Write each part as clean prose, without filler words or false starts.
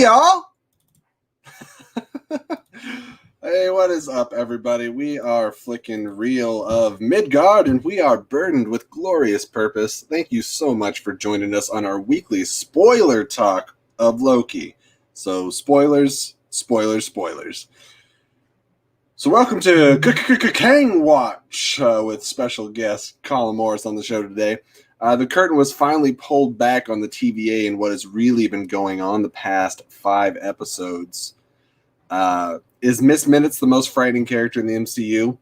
y'all! Hey, what is up, everybody? We are flicking Reel of Midgard, and we are burdened with glorious purpose. Thank you so much for joining us on our weekly spoiler talk of Loki. So, spoilers, spoilers, spoilers. So, welcome to K-K-K-Kang Watch with special guest Colin Morris on the show today. The curtain was finally pulled back on the TVA and what has really been going on the past 5 episodes. Is Miss Minutes the most frightening character in the MCU?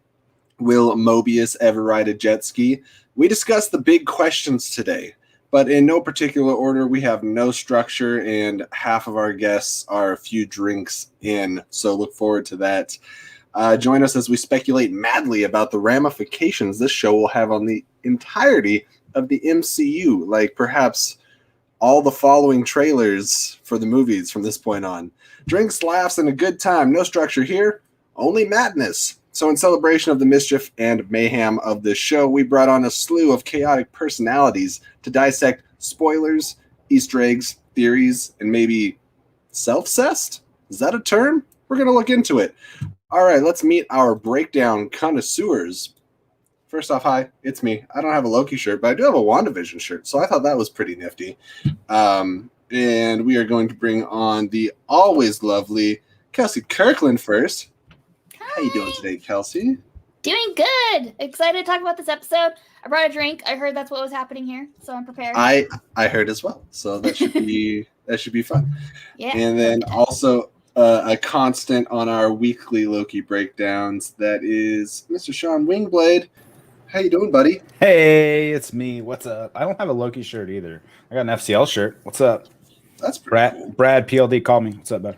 Will Mobius ever ride a jet ski? We discussed the big questions today, but in no particular order. We have no structure, and half of our guests are a few drinks in, so look forward to that. Join us as we speculate madly about the ramifications this show will have on the entirety of the MCU, like perhaps all the following trailers for the movies from this point on. Drinks, laughs, and a good time. No structure here, only madness. So in celebration of the mischief and mayhem of this show, we brought on a slew of chaotic personalities to dissect spoilers, Easter eggs, theories, and maybe self-cest? Is that a term? We're going to look into it. All right, let's meet our breakdown connoisseurs. First off, hi, it's me. I don't have a Loki shirt, but I do have a WandaVision shirt, so I thought that was pretty nifty. And we are going to bring on the always lovely Kelsey Kirkland first. Hi. How you doing today, Kelsey? Doing good. Excited to talk about this episode. I brought a drink. I heard that's what was happening here, so I'm prepared. I heard as well, so that should be fun. Yeah. And then also a constant on our weekly Loki breakdowns, that is Mr. Sean Wingblade. How you doing, buddy? Hey, it's me. What's up? I don't have a Loki shirt either. I got an FCL shirt. What's up? That's pretty cool. Brad PLD, call me. What's up, bud?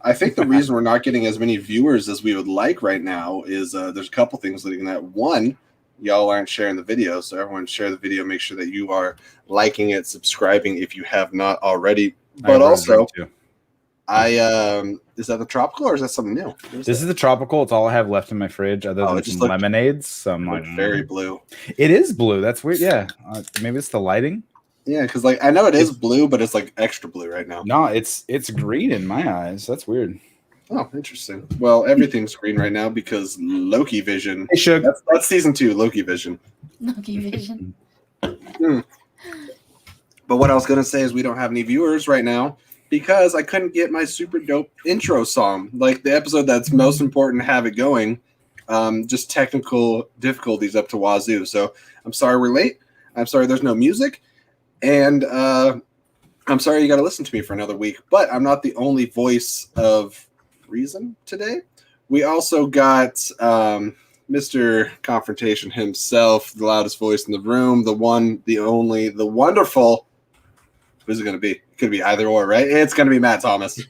I think the reason we're not getting as many viewers as we would like right now is there's a couple things leading that. One, y'all aren't sharing the video, so everyone share the video. Make sure that you are liking it, subscribing if you have not already. But also, is that the tropical or is that something new? This is the tropical. It's all I have left in my fridge, other than some lemonades. So I'm like, very blue. It is blue. That's weird. Yeah, maybe it's the lighting. Yeah, because like I know it is blue, but it's like extra blue right now. No, it's green in my eyes. That's weird. Oh, interesting. Well, everything's green right now because Loki Vision. Hey, Shug. That's season 2, Loki Vision. Loki Vision. But what I was gonna say is we don't have any viewers right now because I couldn't get my super dope intro song, like the episode that's most important to have it going. Just technical difficulties up to wazoo. So I'm sorry we're late. I'm sorry there's no music. And I'm sorry you got to listen to me for another week, but I'm not the only voice of reason today. We also got Mr. Confrontation himself, the loudest voice in the room, the one, the only, the wonderful. Who's it going to be? It could be either or, right? It's going to be Matt Thomas.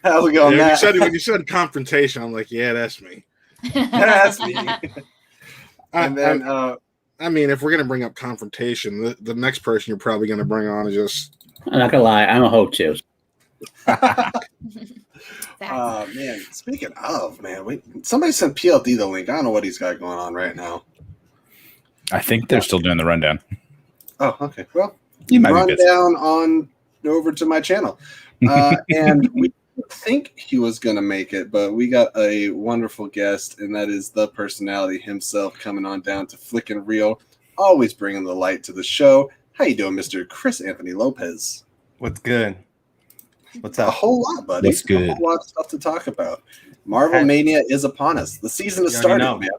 How's it going, Matt? When you said confrontation, I'm like, yeah, that's me. That's me. And then... I mean, if we're going to bring up confrontation, the next person you're probably going to bring on is just... I'm not going to lie. I'm a hope too. Man, speaking of, somebody sent PLD the link. I don't know what he's got going on right now. I think they're still doing the rundown. Oh, okay. Well, you might run down on over to my channel. And we think he was going to make it, but we got a wonderful guest, and that is the personality himself coming on down to Flickin' Reel, always bringing the light to the show. How you doing, Mr. Chris Anthony Lopez? What's good? What's up? A whole lot, buddy. What's good? A whole lot of stuff to talk about. Marvel Mania is upon us. The season is starting, man.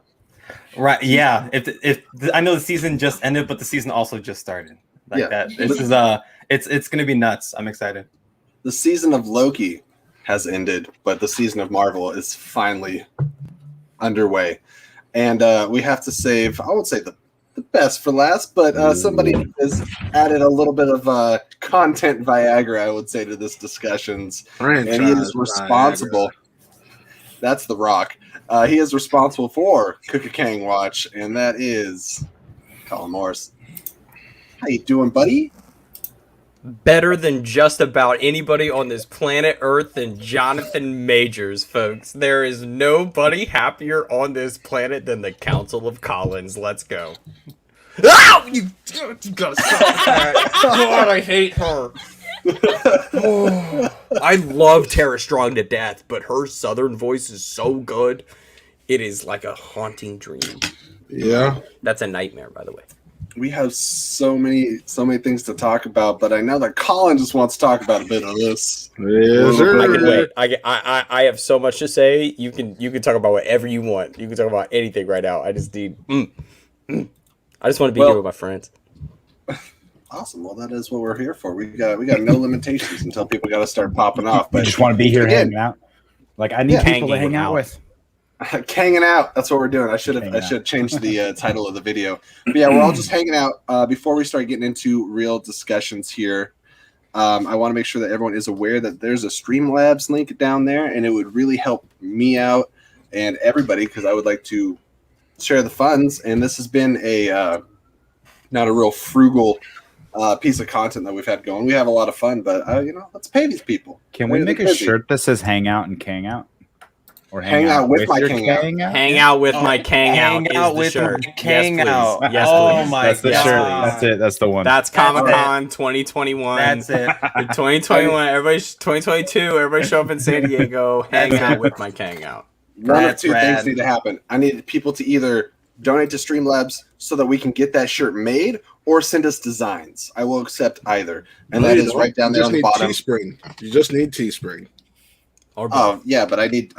Right? Yeah. If I know the season just ended, but the season also just started. That. This is it's gonna be nuts. I'm excited. The season of Loki has ended, but the season of Marvel is finally underway. And we have to save, I would say the best for last, but somebody has added a little bit of content Viagra, I would say, to this discussions. And he is responsible. Viagra. That's The Rock. He is responsible for K-K-Kang Watch, and that is Colin Morris. How you doing, buddy? Better than just about anybody on this planet Earth than Jonathan Majors, folks. There is nobody happier on this planet than the Council of Collins. Let's go. Ow! You gotta stop that. God, I hate her. I love Tara Strong to death, but her southern voice is so good. It is like a haunting dream. Yeah. That's a nightmare, by the way. We have so many things to talk about, but I know that Colin just wants to talk about a bit of this. Yes, sir. I can wait. I have so much to say. You can talk about whatever you want. You can talk about anything right now. I just need. I just want to be here with my friends. Awesome. Well, that is what we're here for. We got no limitations until people got to start popping off. I But just want to be here again, hanging out. Like I need people to Hanging hang out out. with. hanging out. That's what we're doing. I should have changed the title of the video. But yeah, we're all just hanging out. Before we start getting into real discussions here, I want to make sure that everyone is aware that there's a Streamlabs link down there, and it would really help me out and everybody because I would like to share the funds. And this has been a not a real frugal piece of content that we've had going. We have a lot of fun, but let's pay these people. Can we make a shirt that says "Hang Out" and "Kang Out"? Or hang out with my your Kang Out. Hang out with my Kang out. Hang out is the with shirt. my Kang out. Yes, Oh please. my That's the God. shirt. That's it. That's the one. That's Comic-Con 2021. That's it. 2021. Everybody. 2022. Everybody show up in San Diego. Hang out with my Kang out. One of That's two rad. things need to happen. I need people to either donate to Streamlabs so that we can get that shirt made, or send us designs. I will accept either, and No, that you is don't. right down You there just on the need bottom. Teespring. You just need Teespring. Or Oh yeah, but I don't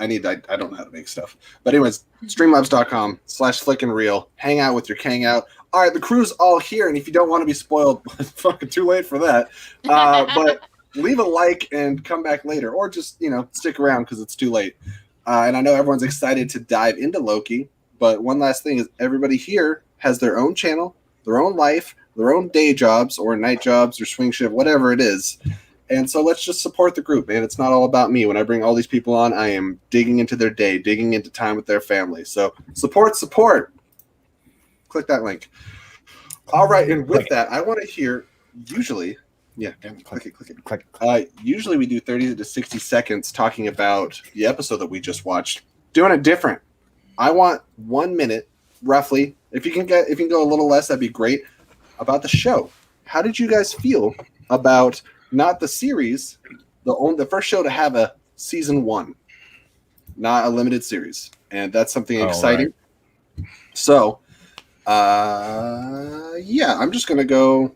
know how to make stuff. But anyways, streamlabs.com/flickinreal. Hang out with your Kang out. All right, the crew's all here, and if you don't want to be spoiled, fucking too late for that. But leave a like and come back later, or just stick around because it's too late. And I know everyone's excited to dive into Loki, but one last thing is everybody here has their own channel, their own life, their own day jobs or night jobs or swing shift, whatever it is. And so let's just support the group, man. It's not all about me. When I bring all these people on, I am digging into their day, digging into time with their family. So support. Click that link. All right, and with that, I want to hear usually click it. Usually we do 30 to 60 seconds talking about the episode that we just watched. Doing it different. I want 1 minute, roughly. If you can go a little less, that'd be great. About the show. How did you guys feel about not the series, the first show to have a season 1, not a limited series, and that's something exciting. Right. So, I'm just gonna go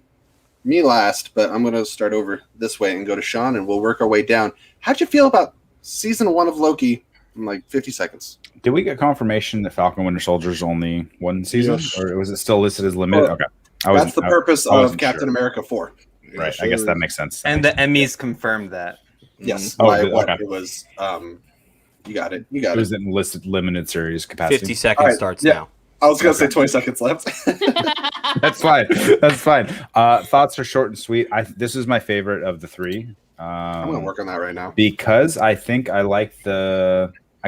me last, but I'm gonna start over this way and go to Sean, and we'll work our way down. How'd you feel about season 1 of Loki in like 50 seconds? Did we get confirmation that Falcon Winter Soldier is only one season, or was it still listed as limited? Well, okay, that's the purpose of Captain America 4. Right, I guess that makes sense. And the Emmys confirmed that. Yes. Okay. It was. You got it. It was in listed limited series capacity. 50 seconds starts now. I was gonna say 20 seconds left. That's fine. Thoughts are short and sweet. This is my favorite of the three. I'm gonna work on that right now because I think I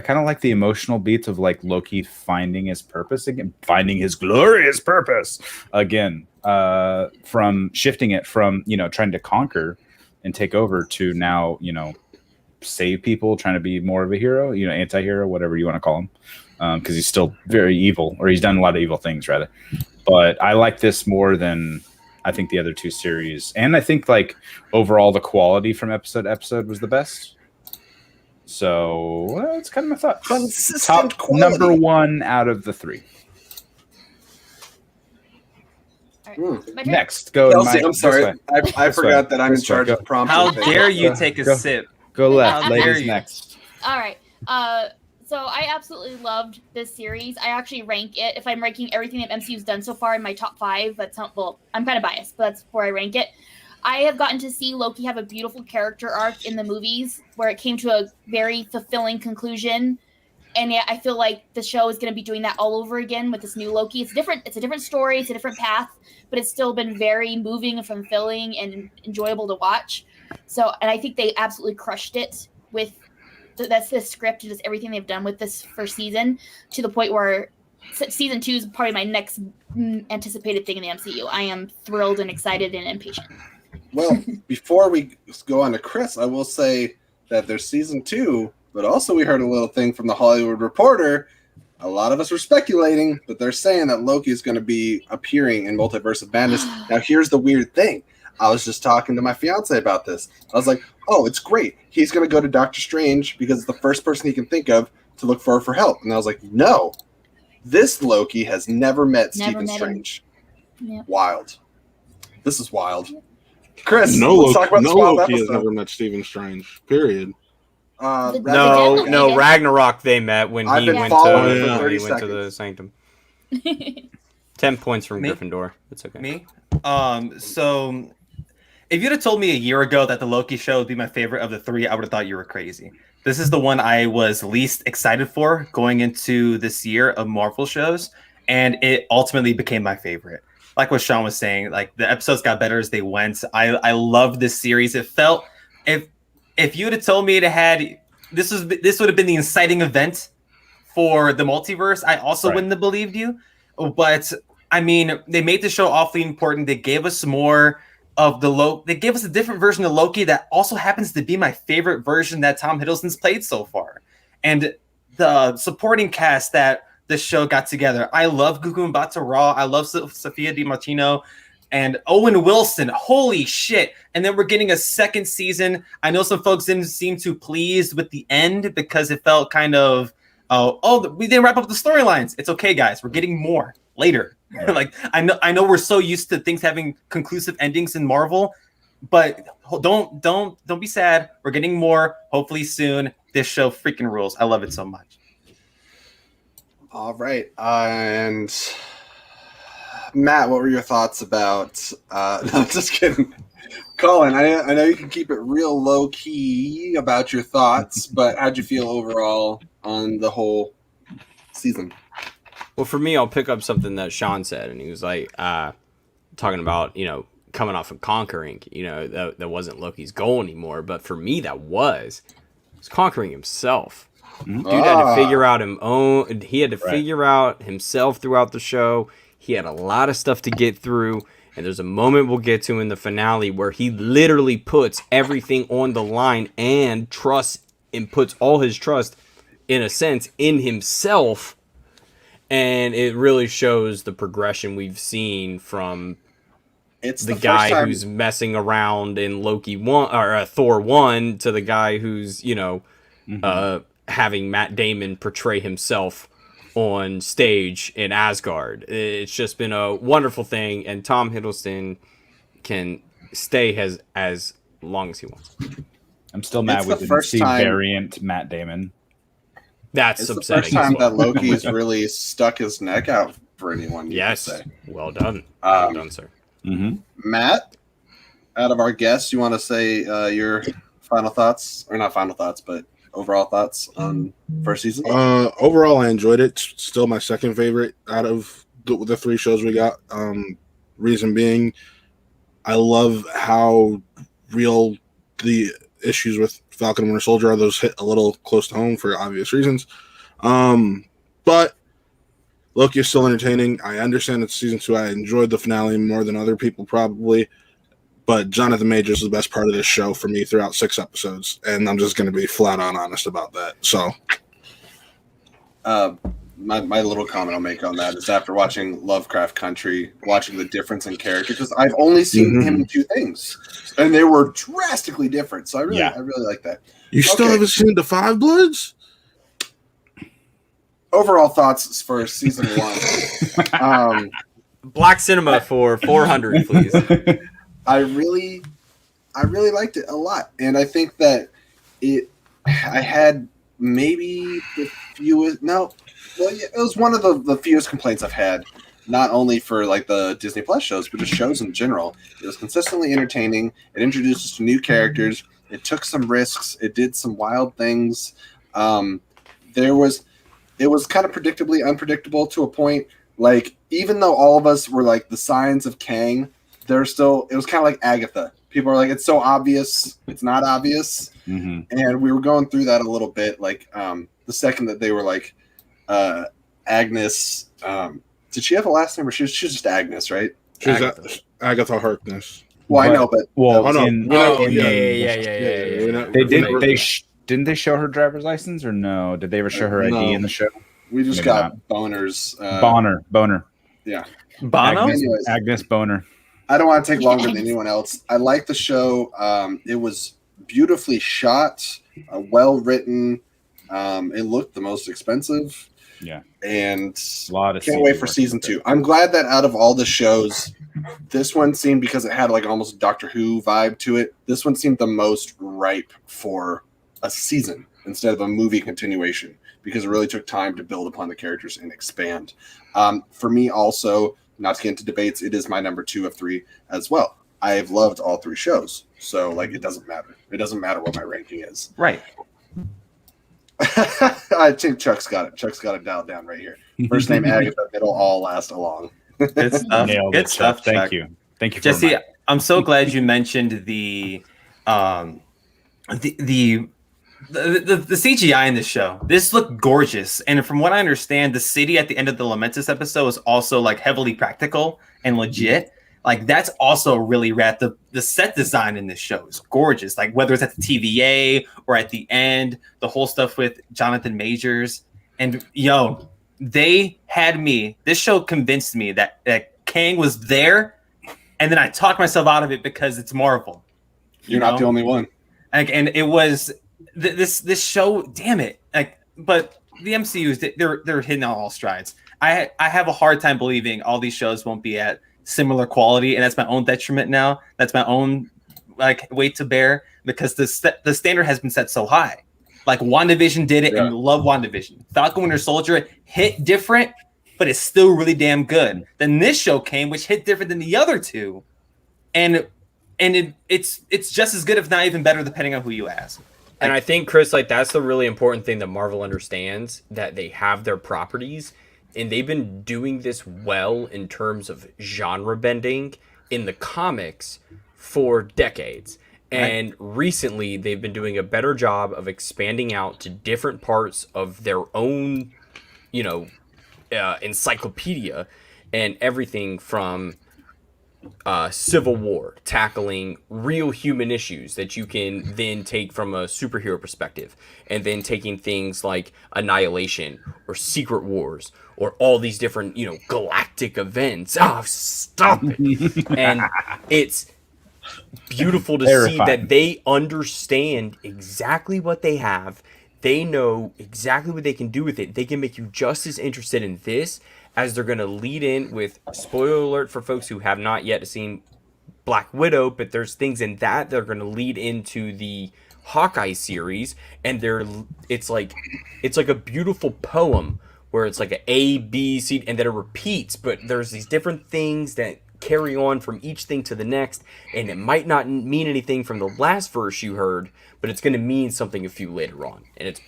kind of like the emotional beats of like Loki finding his purpose again, finding his glorious purpose again. From shifting it from trying to conquer and take over to now save people, trying to be more of a hero, anti-hero, whatever you want to call him, because he's still very evil, or he's done a lot of evil things rather. But I like this more than I think the other two series, and I think like overall the quality from episode to episode was the best. So it's kind of my thought. Consistent Top quality. number 1 out of the 3. Next, go. Kelsey, Mike, I'm sorry. I forgot that I'm in This way. charge of prompting. How things. dare you take a sip? Go left, How dare ladies. you. Next. All right. So I absolutely loved this series. I actually rank it, if I'm ranking everything that MCU's done so far, in my top 5. I'm kind of biased, but that's where I rank it. I have gotten to see Loki have a beautiful character arc in the movies where it came to a very fulfilling conclusion. And yet I feel like the show is going to be doing that all over again with this new Loki. It's a different story. It's a different path, but it's still been very moving and fulfilling and enjoyable to watch. So, and I think they absolutely crushed it with that's the script and just everything they've done with this first season, to the point where season 2 is probably my next anticipated thing in the MCU. I am thrilled and excited and impatient. Well, before we go on to Chris, I will say that there's season 2, but also we heard a little thing from the Hollywood Reporter. A lot of us were speculating, but they're saying that Loki is going to be appearing in Multiverse of Madness. Now, here's the weird thing. I was just talking to my fiance about this. I was like, oh, it's great. He's going to go to Doctor Strange because it's the first person he can think of to look for help. And I was like, no, this Loki has never met Stephen Strange. Yep. Wild. This is wild. Chris, No let's talk about no this wild Loki has episode. never met Stephen Strange. Period. No, Ragnarok they met when I've he been went following to for 30 he went to the seconds. Sanctum. 10 points from Me? Gryffindor. It's okay. Me? So if you'd have told me a year ago that the Loki show would be my favorite of the three, I would have thought you were crazy. This is the one I was least excited for going into this year of Marvel shows, and it ultimately became my favorite. Like what Sean was saying, like the episodes got better as they went. I loved this series. It felt if you would have told me it had this would have been the inciting event for the multiverse, I also wouldn't have believed you. But I mean, they made the show awfully important. They gave us more of the Loki. They gave us a different version of Loki that also happens to be my favorite version that Tom Hiddleston's played so far. And the supporting cast that the show got together. I love Gugu Mbatha-Raw. I love Sophia Di Martino and Owen Wilson. Holy shit. And then we're getting a second season. I know some folks didn't seem too pleased with the end because it felt kind of, we didn't wrap up the storylines. It's okay, guys. We're getting more later. Like I know we're so used to things having conclusive endings in Marvel, but don't be sad. We're getting more, hopefully soon. This show freaking rules. I love it so much. All right. And Matt, what were your thoughts about no, just kidding. Colin, I know you can keep it real low key about your thoughts, but how'd you feel overall on the whole season? Well, for me, I'll pick up something that Sean said, and he was like, talking about, coming off of conquering, that wasn't Loki's goal anymore. But for me, that was conquering himself. Dude had to figure out he had to figure out himself throughout the show. He had a lot of stuff to get through. And there's a moment we'll get to in the finale where he literally puts everything on the line and puts all his trust, in a sense, in himself. And it really shows the progression we've seen from the guy who's messing around in Loki 1 or Thor 1 to the guy who's, having Matt Damon portray himself on stage in Asgard. It's just been a wonderful thing, and Tom Hiddleston can stay as long as he wants. I'm still mad we didn't see variant Matt Damon. It's upsetting. It's the first time that Loki's really stuck his neck out for anyone. Yes, well done. Well done, sir. Mm-hmm. Matt, out of our guests, you want to say your final thoughts, or not final thoughts, but overall thoughts on first season? Overall, I enjoyed it. It's still my second favorite out of the three shows we got. Reason being, I love how real the issues with Falcon and Winter Soldier are. Those hit a little close to home for obvious reasons. But Loki is still entertaining. I understand it's season 2. I enjoyed the finale more than other people probably. But Jonathan Majors is the best part of this show for me throughout 6 episodes. And I'm just going to be flat on honest about that. So, my little comment I'll make on that is after watching Lovecraft Country, watching the difference in character, because I've only seen him in 2 things, and they were drastically different. So I really like that. You still haven't seen the Five Bloods? Overall thoughts for season 1. Black Cinema for 400, please. I really liked it a lot, and I think that I had maybe the fewest. It was one of the fewest complaints I've had, not only for like the Disney Plus shows, but just shows in general. It was consistently entertaining. It introduced us to new characters. It took some risks. It did some wild things. It was kind of predictably unpredictable to a point. Like, even though all of us were like the signs of Kang, it was kind of like Agatha. People are like, it's so obvious, it's not obvious. Mm-hmm. And we were going through that a little bit. Like, the second that they were like, Agnes, did she have a last name, or she was just Agnes, right? She's Agatha Harkness. Well, I know, but didn't they show her driver's license, or no? Did they ever show her ID in the show? We just got Boner's Boner. Yeah. Bono? Agnes Boner. I don't want to take longer than Yes. anyone else. I like the show. It was beautifully shot, well written. It looked the most expensive. Yeah. And A lot of can't CG wait for work season with it. 2. I'm glad that out of all the shows, this one seemed, because it had like almost Doctor Who vibe to it, this one seemed the most ripe for a season instead of a movie continuation, because it really took time to build upon the characters and expand. For me also, not to get into debates, it is my number 2 of 3 as well. I've loved all 3 shows, so like it doesn't matter. It doesn't matter what my ranking is. Right. I think Chuck's got it. Chuck's got it dialed down right here. First name Agatha, middle all, last along. Good stuff. Nailed Good it, stuff. Chuck. Thank Chuck. you. Thank you for Jesse, reminding. I'm so glad you mentioned the CGI in this show. This looked gorgeous, and from what I understand, the city at the end of the Lamentus episode is also like heavily practical and legit. Like that's also really rad. The set design in this show is gorgeous. Like whether it's at the TVA or at the end, the whole stuff with Jonathan Majors, and yo, they had me. This show convinced me that Kang was there, and then I talked myself out of it because it's Marvel. You're not the only one. Like, and it was this show. Damn it! Like, but the MCU's they're hitting on all strides. I have a hard time believing all these shows won't be at similar quality, and that's my own detriment now. That's my own like weight to bear, because the standard has been set so high. Like WandaVision did it, and love WandaVision. Falcon Winter Soldier hit different, but it's still really damn good. Then this show came, which hit different than the other two, and it's just as good, if not even better, depending on who you ask. And I think, Chris, like that's the really important thing that Marvel understands, that they have their properties, and they've been doing this well in terms of genre bending in the comics for decades. And recently, they've been doing a better job of expanding out to different parts of their own, encyclopedia, and everything from Civil War, tackling real human issues that you can then take from a superhero perspective, and then taking things like Annihilation or Secret Wars or all these different, galactic events. Oh, stop it. And it's beautiful to see that they understand exactly what they have. They know exactly what they can do with it. They can make you just as interested in this as they're going to lead in with, spoiler alert for folks who have not yet seen Black Widow, but there's things in that are going to lead into the Hawkeye series, and it's like a beautiful poem where it's like an A, B, C, and then it repeats, but there's these different things that carry on from each thing to the next, and it might not mean anything from the last verse you heard, but it's going to mean something a few later on, and it's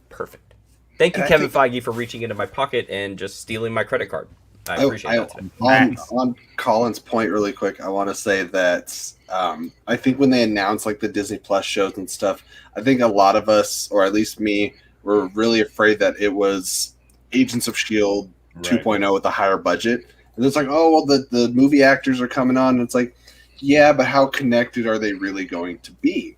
perfect. Thank you, Kevin Feige, for reaching into my pocket and just stealing my credit card. I appreciate that today. On Colin's point, really quick, I want to say that I think when they announced like the Disney Plus shows and stuff, I think a lot of us, or at least me, were really afraid that it was Agents of S.H.I.E.L.D. 2.0 with a higher budget. And it's like, oh, well, the movie actors are coming on. And it's like, yeah, but how connected are they really going to be?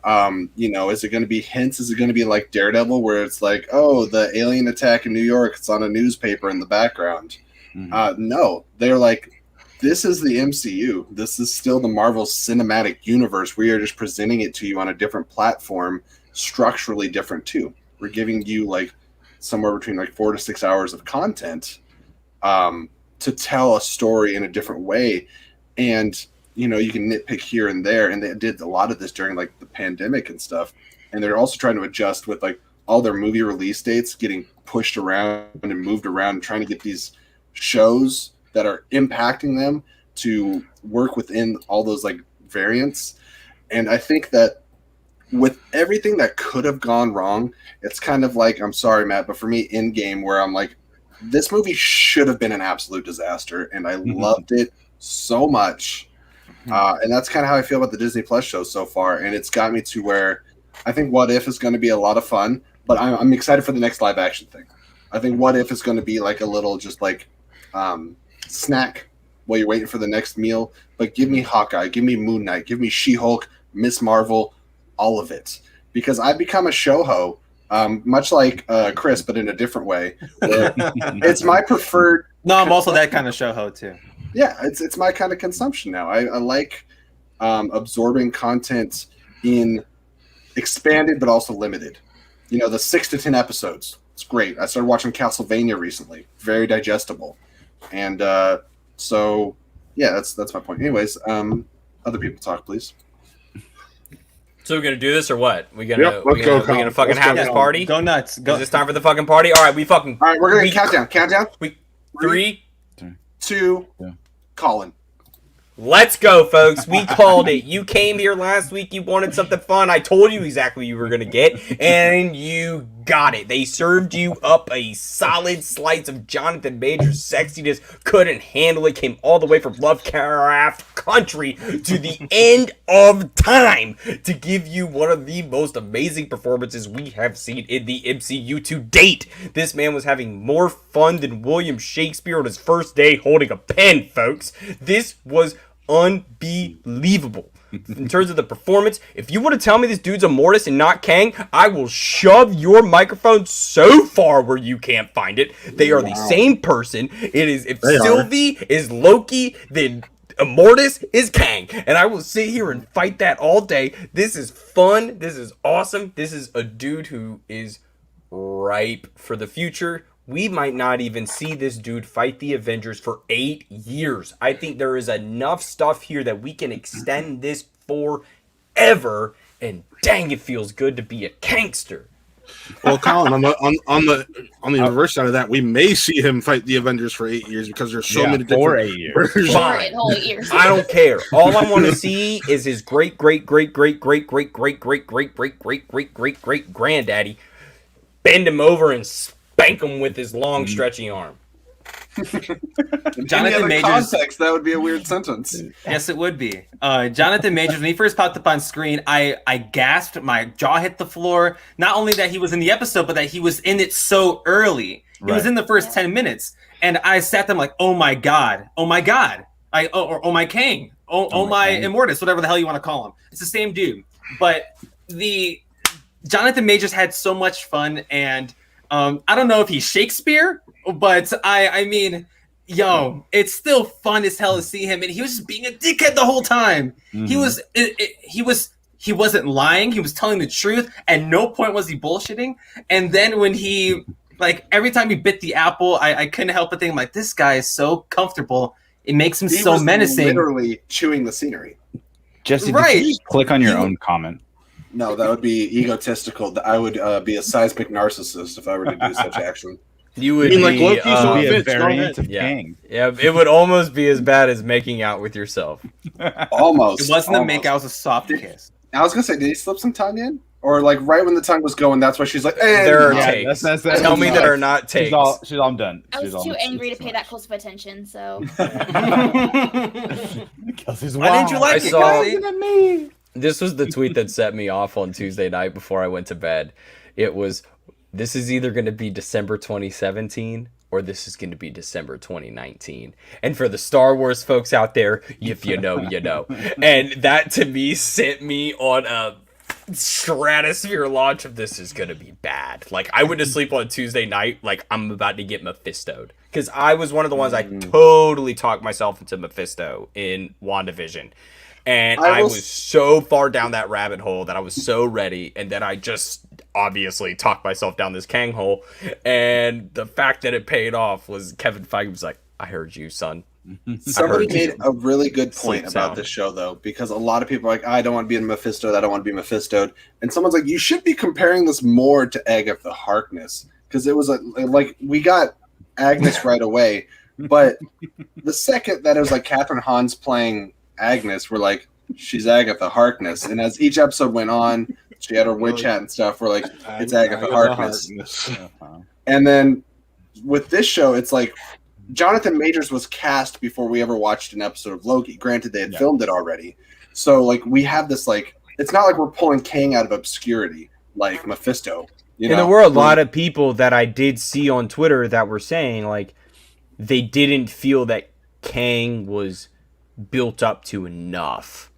Is it going to be hints? Is it going to be like Daredevil, where it's like, oh, the alien attack in New York, it's on a newspaper in the background? No, they're like, this is the MCU. This is still the Marvel Cinematic Universe. We are just presenting it to you on a different platform, structurally different too. We're giving you like somewhere between like 4 to 6 hours of content to tell a story in a different way. And you can nitpick here and there, and they did a lot of this during like the pandemic and stuff. And they're also trying to adjust with like all their movie release dates getting pushed around and moved around, and trying to get these shows that are impacting them to work within all those like variants. And I think that with everything that could have gone wrong, it's kind of like, I'm sorry, Matt, but for me, Endgame, where I'm like, this movie should have been an absolute disaster, and I loved it so much. And that's kind of how I feel about the Disney Plus show so far. And it's got me to where I think What If is going to be a lot of fun, but I'm excited for the next live action thing. I think What If is going to be like a little just like snack while you're waiting for the next meal. But give me Hawkeye, give me Moon Knight, give me She-Hulk, Miss Marvel, all of it. Because I've become a show-ho, much like Chris, but in a different way. It's my preferred... No, I'm also that kind of show-ho too. Yeah, it's my kind of consumption now. I like absorbing content in expanded but also limited. You know, the 6 to 10 episodes. It's great. I started watching Castlevania recently. Very digestible, and so yeah, that's my point. Anyways, other people talk, please. So we're gonna do this or what? We gonna Yep, we let's go, gonna, we gonna Colin. fucking Let's have go, this Colin. party? Go nuts. Go. Is this time for the fucking party? All right, we fucking. All right, we're gonna we- countdown. We 3. 2, Yeah. Colin. Let's go, folks. We called it. You came here last week. You wanted something fun. I told you exactly what you were going to get, and you got it. They served you up a solid slice of Jonathan Major's sexiness. Couldn't handle it. Came all the way from Lovecraft Country to the end of time to give you one of the most amazing performances we have seen in the MCU to date. This man was having more fun than William Shakespeare on his first day holding a pen, folks. This was unbelievable. In terms of the performance, if you want to tell me this dude's a Mortis and not Kang, I will shove your microphone so far where you can't find it. They are the same person. It is if Sylvie is Loki, then Immortus is Kang, and I will sit here and fight that all day. This is fun. This is awesome. This is a dude who is ripe for the future. We might not even see this dude fight the Avengers for 8 years. I think there is enough stuff here that we can extend this forever, and dang, it feels good to be a Kangster. Well, Colin, on the reverse side of that, we may see him fight the Avengers for 8 years because there's so many for different 8 years. versions. Fine. Whole 8 years. I don't care. All I want to see is his great granddaddy bend him over and spank him with his long, stretchy arm. In any Jonathan other Majors. context, that would be a weird sentence. Yes, it would be. Jonathan Majors, when he first popped up on screen, I gasped. My jaw hit the floor. Not only that he was in the episode, but that he was in it so early. He was in the first 10 minutes. And I sat there like, oh my God. Oh my God. Oh my Kang. Oh my Immortus, whatever the hell you want to call him. It's the same dude. But the Jonathan Majors had so much fun, and I don't know if he's Shakespeare, but I mean, yo, it's still fun as hell to see him, and he was just being a dickhead the whole time. Mm-hmm. He wasn't lying. He was telling the truth. At no point was he bullshitting. And then when he, like, every time he bit the apple, I couldn't help but think, like, this guy is so comfortable. It makes him He so was menacing. literally chewing the scenery. Jesse, Right. did you just click on your own comment? No, that would be egotistical. I would be a seismic narcissist if I were to do such action. You would mean like be, Loki, so Be a Fitz, go variant ahead. of Yeah. Kang. yeah, it would almost be as bad as making out with yourself. Almost. It wasn't a almost. make out, it was a soft kiss. I was gonna say, did he slip some tongue in, or like right when the tongue was going? That's why she's like, eh, There are no. takes. that's Tell me that are not takes. I'm done. I was She's too all- angry to she's pay that close of attention, so Kelsey's Why didn't you like I it, saw- Kelsey? This was the tweet that set me off on Tuesday night before I went to bed. It was, this is either going to be December 2017 or this is going to be December 2019. And for the Star Wars folks out there, if you know, you know. And that to me sent me on a stratosphere launch of this is going to be bad. Like, I went to sleep on Tuesday night like I'm about to get Mephisto'd. Because I was one of the ones I totally talked myself into Mephisto in WandaVision. And I was so far down that rabbit hole that I was so ready, and then I just obviously talked myself down this Kang hole. And the fact that it paid off was Kevin Feige was like, "I heard you, son." Somebody heard made a really good point Sleep about sound. this show, though, because a lot of people are like, I don't want to be in Mephisto, I don't want to be Mephistoed. And someone's like, you should be comparing this more to Agatha Harkness, because it was like we got Agnes right away, but the second that it was like Catherine Hahn's playing Agnes, we're like, she's Agatha Harkness. And as each episode went on, she had her witch hat and stuff, we're like, it's Agatha Harkness. And then with this show, it's like Jonathan Majors was cast before we ever watched an episode of Loki. Granted, they had filmed it already. So, like, we have this, like, it's not like we're pulling Kang out of obscurity like Mephisto. You know? And there were a lot of people that I did see on Twitter that were saying, like, they didn't feel that Kang was built up to enough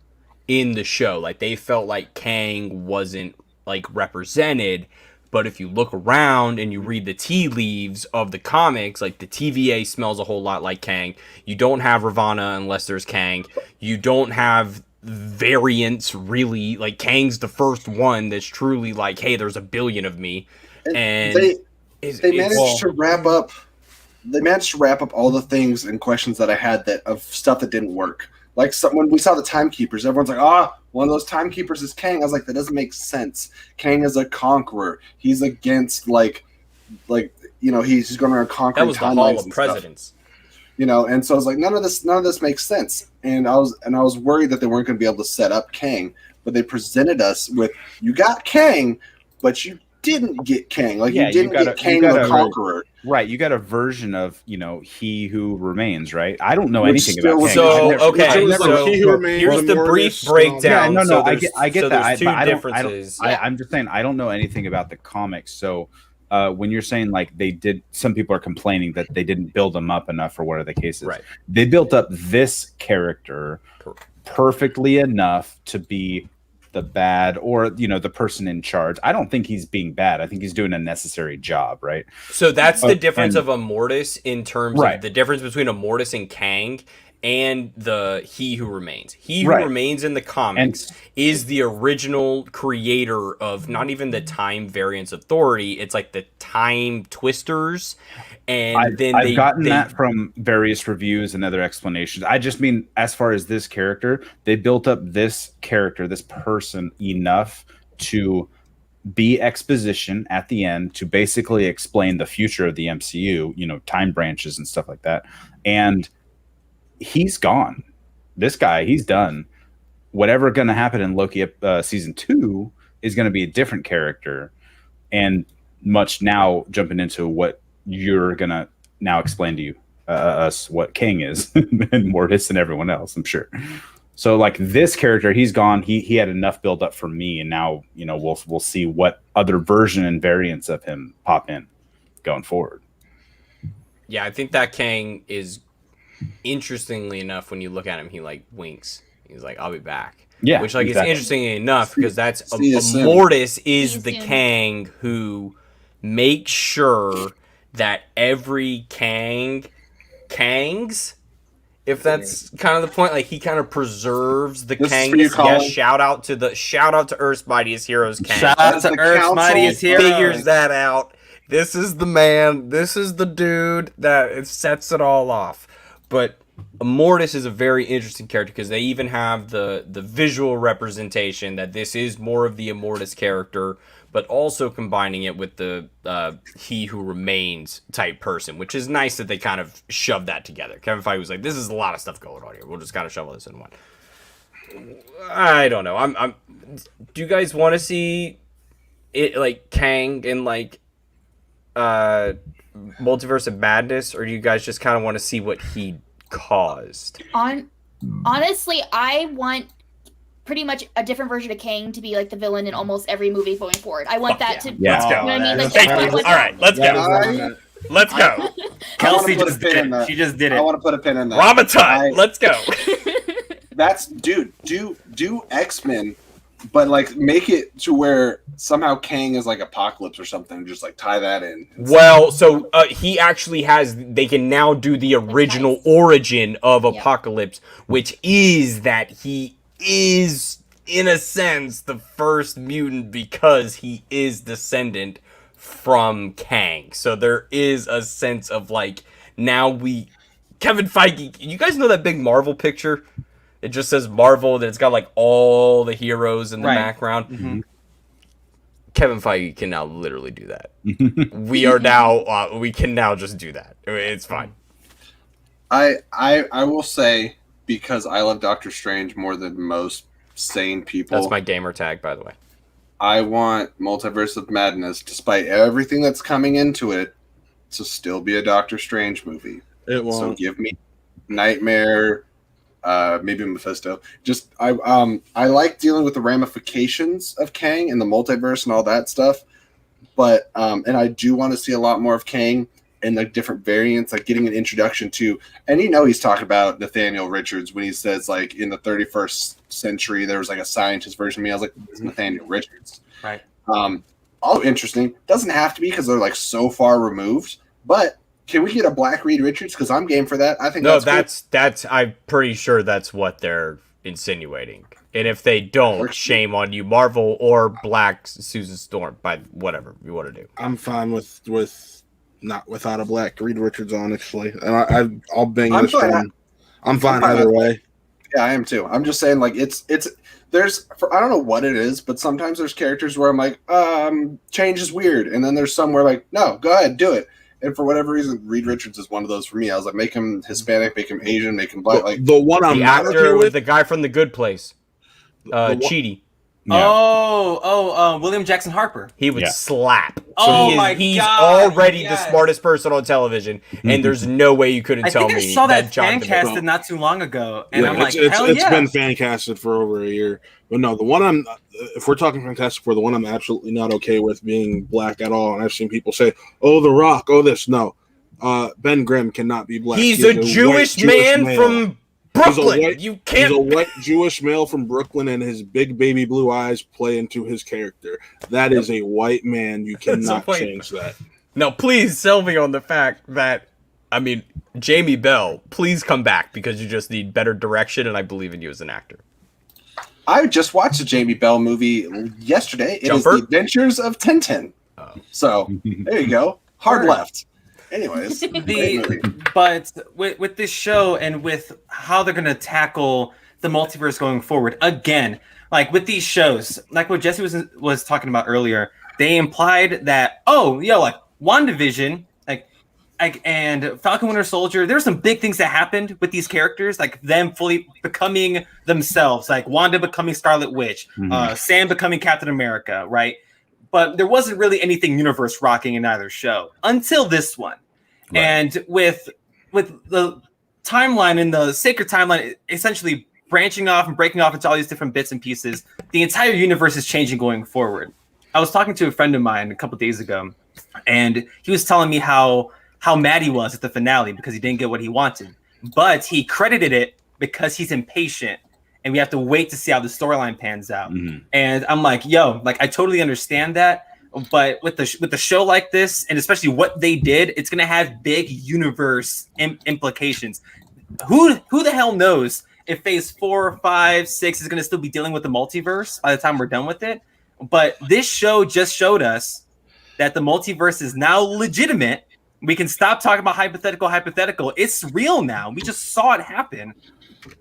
in the show. Like, they felt like Kang wasn't, like, represented But if you look around and you read the tea leaves of the comics, like the TVA smells a whole lot like Kang. You don't have Ravana unless there's Kang. You don't have variants really. Like Kang's the first one that's truly like, hey, there's a billion of me. And they managed to wrap up. They managed to wrap up all the things and questions that I had of stuff that didn't work. Like when we saw the timekeepers, everyone's like, one of those timekeepers is Kang. I was like, that doesn't make sense. Kang is a conqueror. He's against he's going around conquering. That was the Hall of Presidents. And so I was like, none of this makes sense. And I was worried that they weren't going to be able to set up Kang, but they presented us with, you got Kang, but you didn't get Kang. You didn't get Kang the Conqueror. Right, you got a version of, He Who Remains, right? I don't know anything about Kang. Here's the brief breakdown. I get that. There's two differences. I'm just saying, I don't know anything about the comics. So when you're saying like some people are complaining that they didn't build them up enough or whatever the case is. Right. They built up this character perfectly enough to be the bad or the person in charge. I don't think he's being bad. I think he's doing a necessary job, right? So that's the difference of Immortus in terms of the difference between Immortus and Kang and the He Who Remains. He Who Remains in the comics is the original creator of not even the Time Variance Authority, it's like the Time Twisters. And I've gotten that from various reviews and other explanations. I just mean, as far as this character, they built up this character, this person, enough to be exposition at the end to basically explain the future of the MCU, time branches and stuff like that. And he's gone. This guy, he's done. Whatever going to happen in Loki season 2 is going to be a different character. And much now jumping into what you're going to now explain to us what Kang is and Mortis and everyone else, I'm sure. So like this character, he's gone. He had enough build up for me. And now, we'll see what other version and variants of him pop in going forward. Yeah, I think that Kang is, interestingly enough, when you look at him, he like winks. He's like, I'll be back. Yeah. Which is interesting enough because that's Immortus is the Kang who makes sure that every Kangs, if that's kind of the point, like he kind of preserves the Kangs. Yes, shout out to Earth's Mightiest Heroes. Kang. Shout out to Earth's Mightiest Heroes. Figures that out. This is the man. This is the dude that sets it all off. But Immortus is a very interesting character because they even have the visual representation that this is more of the Immortus character, but also combining it with the He Who Remains type person, which is nice that they kind of shoved that together. Kevin Feige was like, "This is a lot of stuff going on here. We'll just kind of shovel this in one." I don't know. Do you guys want to see it like Kang in like Multiverse of Madness, or do you guys just kind of want to see what he caused? Honestly, I want pretty much a different version of Kang to be like the villain in almost every movie going forward. I want that to. Let's go. You know what I mean? All right, let's go. Let's go. Kelsey just did it. She just did it. I want to put a pin in that. Ramatai, let's go. That's do X-Men, but like make it to where somehow Kang is like Apocalypse or something. Just like tie that in. Well, so he actually has. They can now do the original origin of Apocalypse, which is that he is, in a sense, the first mutant because he is descendant from Kang. So there is a sense of like now Kevin Feige. You guys know that big Marvel picture? It just says Marvel, and it's got like all the heroes in the background. Mm-hmm. Kevin Feige can now literally do that. We can now just do that. It's fine. I will say, because I love Doctor Strange more than most sane people. That's my gamer tag, by the way. I want Multiverse of Madness, despite everything that's coming into it, to still be a Doctor Strange movie. It won't. So give me Nightmare, maybe Mephisto. Just I like dealing with the ramifications of Kang and the multiverse and all that stuff. But and I do want to see a lot more of Kang and like different variants, like getting an introduction to, and he's talking about Nathaniel Richards when he says like in the 31st century there was like a scientist version of me. I was like, it's Nathaniel Richards. Right. Also interesting. Doesn't have to be because they're like so far removed. But can we get a Black Reed Richards? Because I'm game for that. I think No, that's that's I'm pretty sure that's what they're insinuating. And if they don't, shame on you, Marvel or Black Susan Storm, by whatever you want to do. I'm fine with not without a Black Reed Richards, honestly. And I'll bang this one. I'm fine either way. Yeah, I am too. I'm just saying, like, it's there's I don't know what it is, but sometimes there's characters where I'm like, change is weird, and then there's some where like, no, go ahead, do it. And for whatever reason, Reed Richards is one of those for me. I was like, make him Hispanic, make him Asian, make him black. Like the one I'm the not actor okay with, the guy from The Good Place, Chidi. Yeah. William Jackson Harper. He would slap. He's God, already the smartest person on television, and there's no way you couldn't tell me I saw that fan Jonathan casted not too long ago, and I'm like, it's been fan casted for over a year. But no, the one if we're talking fantastic for the one I'm absolutely not okay with being black at all, and I've seen people say, "Oh, The Rock, oh this." No, Ben Grimm cannot be black. He's a Jewish man from Brooklyn. You can't. He's a white Jewish male from Brooklyn, and his big baby blue eyes play into his character. That is a white man. You cannot change that. Now, please sell me on the fact that, I mean, Jamie Bell, please come back because you just need better direction, and I believe in you as an actor. I just watched a Jamie Bell movie yesterday. It is The Adventures of Tintin. So there you go. Hard left. Anyways, but with this show and with how they're going to tackle the multiverse going forward, again, like with these shows, like what Jesse was talking about earlier, they implied that, like WandaVision, and Falcon Winter Soldier, there's some big things that happened with these characters, like them fully becoming themselves, like Wanda becoming Scarlet Witch, Sam becoming Captain America, right? But there wasn't really anything universe rocking in either show until this one. Right. And with the timeline and the sacred timeline essentially branching off and breaking off into all these different bits and pieces, the entire universe is changing going forward. I was talking to a friend of mine a couple days ago, and he was telling me how mad he was at the finale because he didn't get what he wanted. But he credited it because he's impatient and we have to wait to see how the storyline pans out. And I'm like, I totally understand that. But with the show like this, and especially what they did, it's going to have big universe implications. Who the hell knows if phase 4, 5, 6 is going to still be dealing with the multiverse by the time we're done with it. But this show just showed us that the multiverse is now legitimate. We can stop talking about hypothetical. It's real now. We just saw it happen.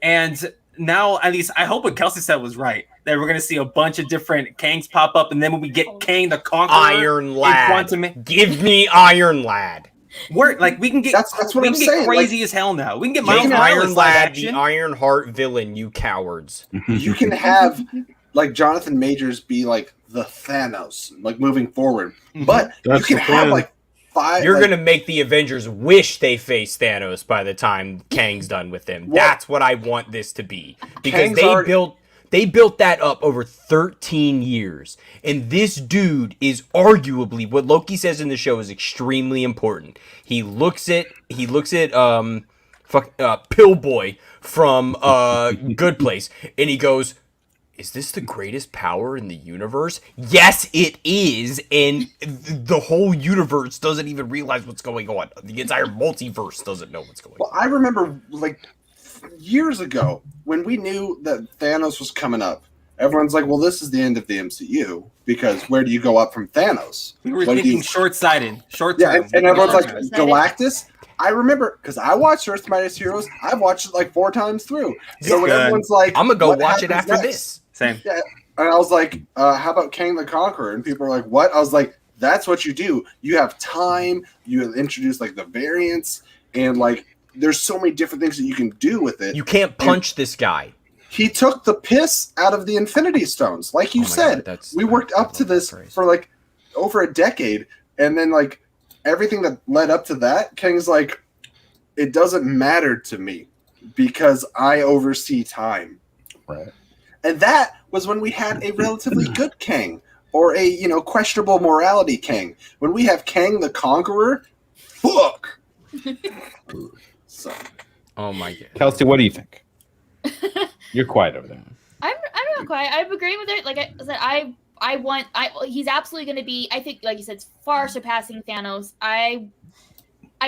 And now, at least, I hope what Kelsey said was right. That we're going to see a bunch of different Kangs pop up. And then when we get Kang the Conqueror. Iron Lad. Give me Iron Lad. We can get that's what I'm saying. Crazy as hell now. We can get Miles Iron Lad, the Iron Heart villain, you cowards. You can have like Jonathan Majors be like the Thanos, like moving forward. But you can have like 5. You're gonna make the Avengers wish they face Thanos by the time Kang's done with them. That's what I want this to be, because they built that up over 13 years, and this dude is arguably what Loki says in the show is extremely important. He looks at Pillboy from Good Place, and he goes, "Is this the greatest power in the universe?" Yes, it is, and the whole universe doesn't even realize what's going on. The entire multiverse doesn't know what's going on. Well, I remember, like, years ago, when we knew that Thanos was coming up, everyone's like, well, this is the end of the MCU, because where do you go up from Thanos? We were thinking short-sighted. Yeah, and everyone's like, Galactus? I remember, because I watched Earth's Mightiest Heroes. I've watched it like 4 times through. So when everyone's like, I'm going to go watch it after this. Same. Yeah, and I was like, how about Kang the Conqueror? And people are like, what? I was like, that's what you do. You have time. You introduce like the variants, and like there's so many different things that you can do with it. You can't punch this guy. He took the piss out of the Infinity Stones. Like you said, we worked up to this for like over a decade, and then like everything that led up to that, Kang's like, it doesn't matter to me because I oversee time. Right. And that was when we had a relatively good Kang, or a questionable morality Kang. When we have Kang the Conqueror, fuck. So, oh my god, Kelsey, what do you think? You're quiet over there. I'm not quiet. I'm agreeing with it. Like I said, he's absolutely going to be, I think, like you said, far surpassing Thanos. I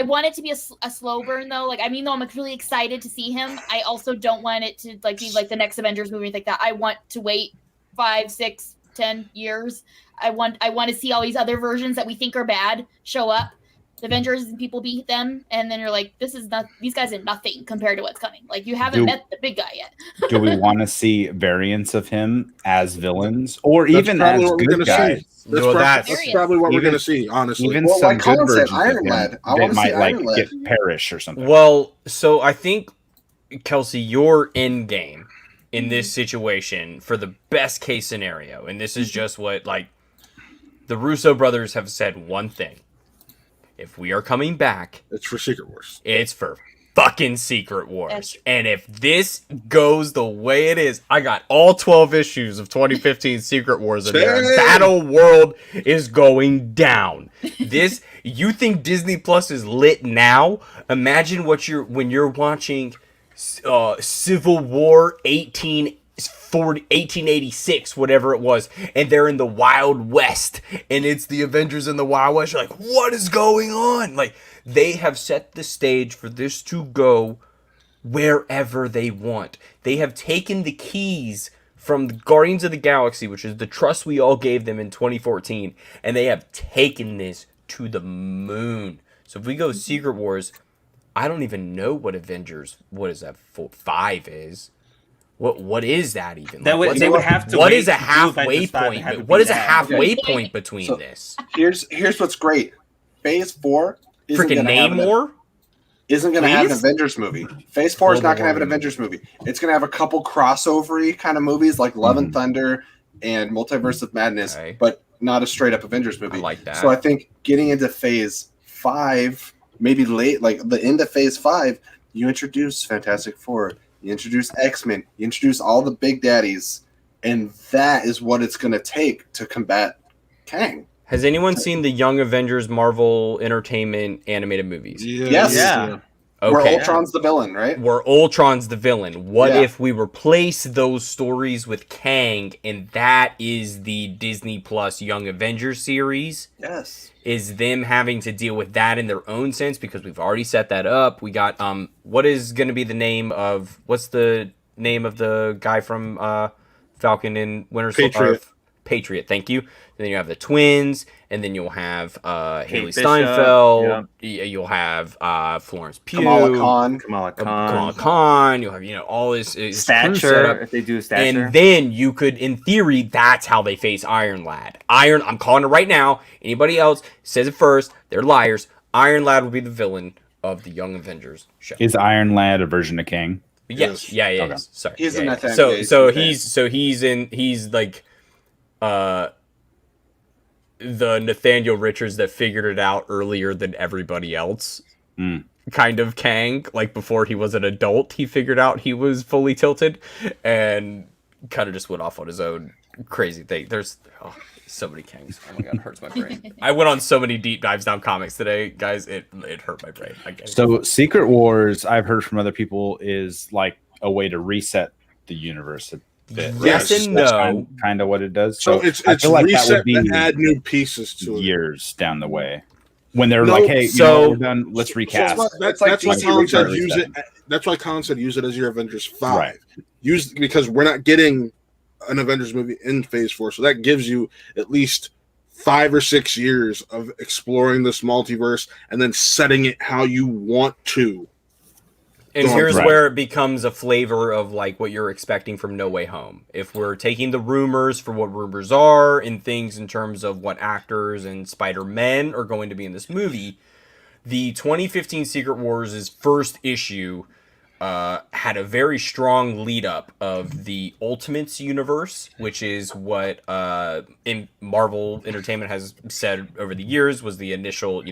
want it to be a slow burn though. Like, I mean, though I'm really excited to see him, I also don't want it to like be like the next Avengers movie like that. I want to wait 5, 6, 10 years. I want to see all these other versions that we think are bad show up. The Avengers and people beat them, and then you're like, these guys are nothing compared to what's coming. Like, you haven't met the big guy yet. Do we want to see variants of him as villains, or That's even probably as what we're good gonna guys? see. That's, Well, that's probably what we're going to see, honestly. Even Well, some like good Colin said, versions of Iron him Lad. I that wanna see might like Iron Lad. get perish or something. Well, so I think, Kelsey, your end game in this situation for the best case scenario, and this is just what, like, the Russo brothers have said one thing. If we are coming back, It's for Secret Wars. it's for fucking Secret Wars. That's true. And if this goes the way it is, I got all 12 issues of 2015 Secret Wars in there. Same. Battle World is going down. This, you think Disney Plus is lit now? Imagine when you're watching Civil War 1886, whatever it was, and they're in the Wild West, and it's the Avengers in the Wild West. You're like, what is going on? Like, they have set the stage for this to go wherever they want. They have taken the keys from the Guardians of the Galaxy, which is the trust we all gave them in 2014, and they have taken this to the moon. So if we go Secret Wars, I don't even know what Avengers, what is that, 5 is. What is that even? They would have to. What wait is a to do halfway Avengers 5 and point? have it What be is a that. halfway point between So- this? Here's what's great. Phase 4 isn't Freaking going to have Namor? isn't going to have an Please? Avengers movie. Phase 4 is Global not going to have an warming. Avengers movie. It's going to have a couple crossover-y kind of movies like Love and Thunder and Multiverse of Madness, Okay. but not a straight-up Avengers movie. I like that. So I think getting into Phase 5, maybe late, like the end of Phase 5, you introduce Fantastic Four, you introduce X-Men, you introduce all the big daddies, and that is what it's going to take to combat Kang. Has anyone seen the Young Avengers Marvel Entertainment animated movies? Yes. Yeah. Where Okay. Ultron's the villain, right? Where Ultron's the villain. What Yeah. if we replace those stories with Kang, and that is the Disney Plus Young Avengers series? Yes. Is them having to deal with that in their own sense, because we've already set that up. We got what's the name of the guy from Falcon and Winter Soldier? Patriot. Patriot, thank you. And then you have the twins, and then you'll have Haley Bishop, Steinfeld. You'll have Florence Pugh, Kamala Khan. Kamala Kamala Khan, Khan. You'll have all this crew Stature. setup. If they do Stature, And then you could, in theory, that's how they face Iron Lad. I'm calling it right now. Anybody else says it first, they're liars. Iron Lad will be the villain of the Young Avengers show. Is Iron Lad a version of King? Yes, yeah, he Okay. is. Sorry, He's yeah, in yeah. that So, thing, so yeah, he's like, the Nathaniel Richards that figured it out earlier than everybody else. Kind of Kang, like before he was an adult, he figured out he was fully tilted, and kind of just went off on his own crazy thing. There's so many Kangs. Oh my god, it hurts my brain. I went on so many deep dives down comics today, guys. It hurt my brain. I get it. So Secret Wars, I've heard from other people, is like a way to reset the universe a bit. Yes and That's no. kind of what it does. So So it's I feel like that reset would be to add new pieces to it. years down the way when they're No, like, "Hey, so- we're done. Let's recast." It's like That's why DC Colin said Returns use then. it. That's why Colin said use it as your Avengers 5. Right. Use because we're not getting an Avengers movie in Phase 4, so that gives you at least 5 or 6 years of exploring this multiverse and then setting it how you want to. And here's Right. where it becomes a flavor of like what you're expecting from No Way Home. If we're taking the rumors for what rumors are and things in terms of what actors and Spider-Men are going to be in this movie, the 2015 Secret Wars' first issue had a very strong lead up of the Ultimates universe, which is what in Marvel Entertainment has said over the years was the initial,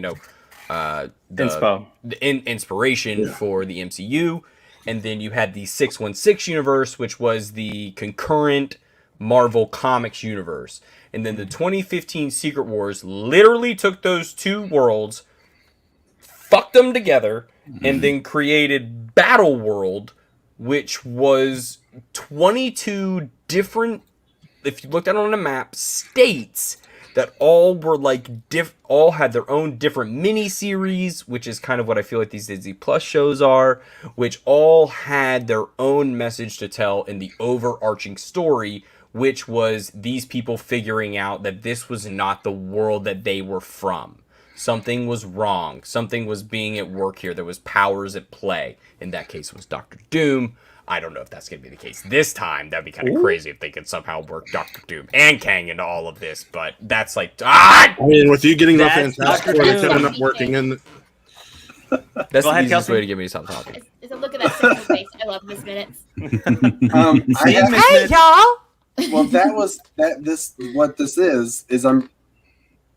Inspo. the inspiration for the MCU. And then you had the 616 universe, which was the concurrent Marvel Comics universe. And then the 2015 Secret Wars literally took those two worlds, fucked them together, and then created Battle World, which was 22 different if you looked at it on a map, states that all were like all had their own different mini series, which is kind of what I feel like these Disney Plus shows are, which all had their own message to tell in the overarching story, which was these people figuring out that this was not the world that they were from. Something was wrong. Something was being at work here. There was powers at play. In that case, it was Doctor Doom. I don't know if that's going to be the case this time. That'd be kind of crazy if they could somehow work Doctor Doom and Kang into all of this. But that's like, I mean, with you getting the That's Fantastic Four, Dr. they could end up Doom. working in. that's Go the ahead, easiest Kelsey. way to get me to stop talking. It's a look at that simple face. I love Miss Minutes. I have, Hey, y'all! well, that was that. This what this is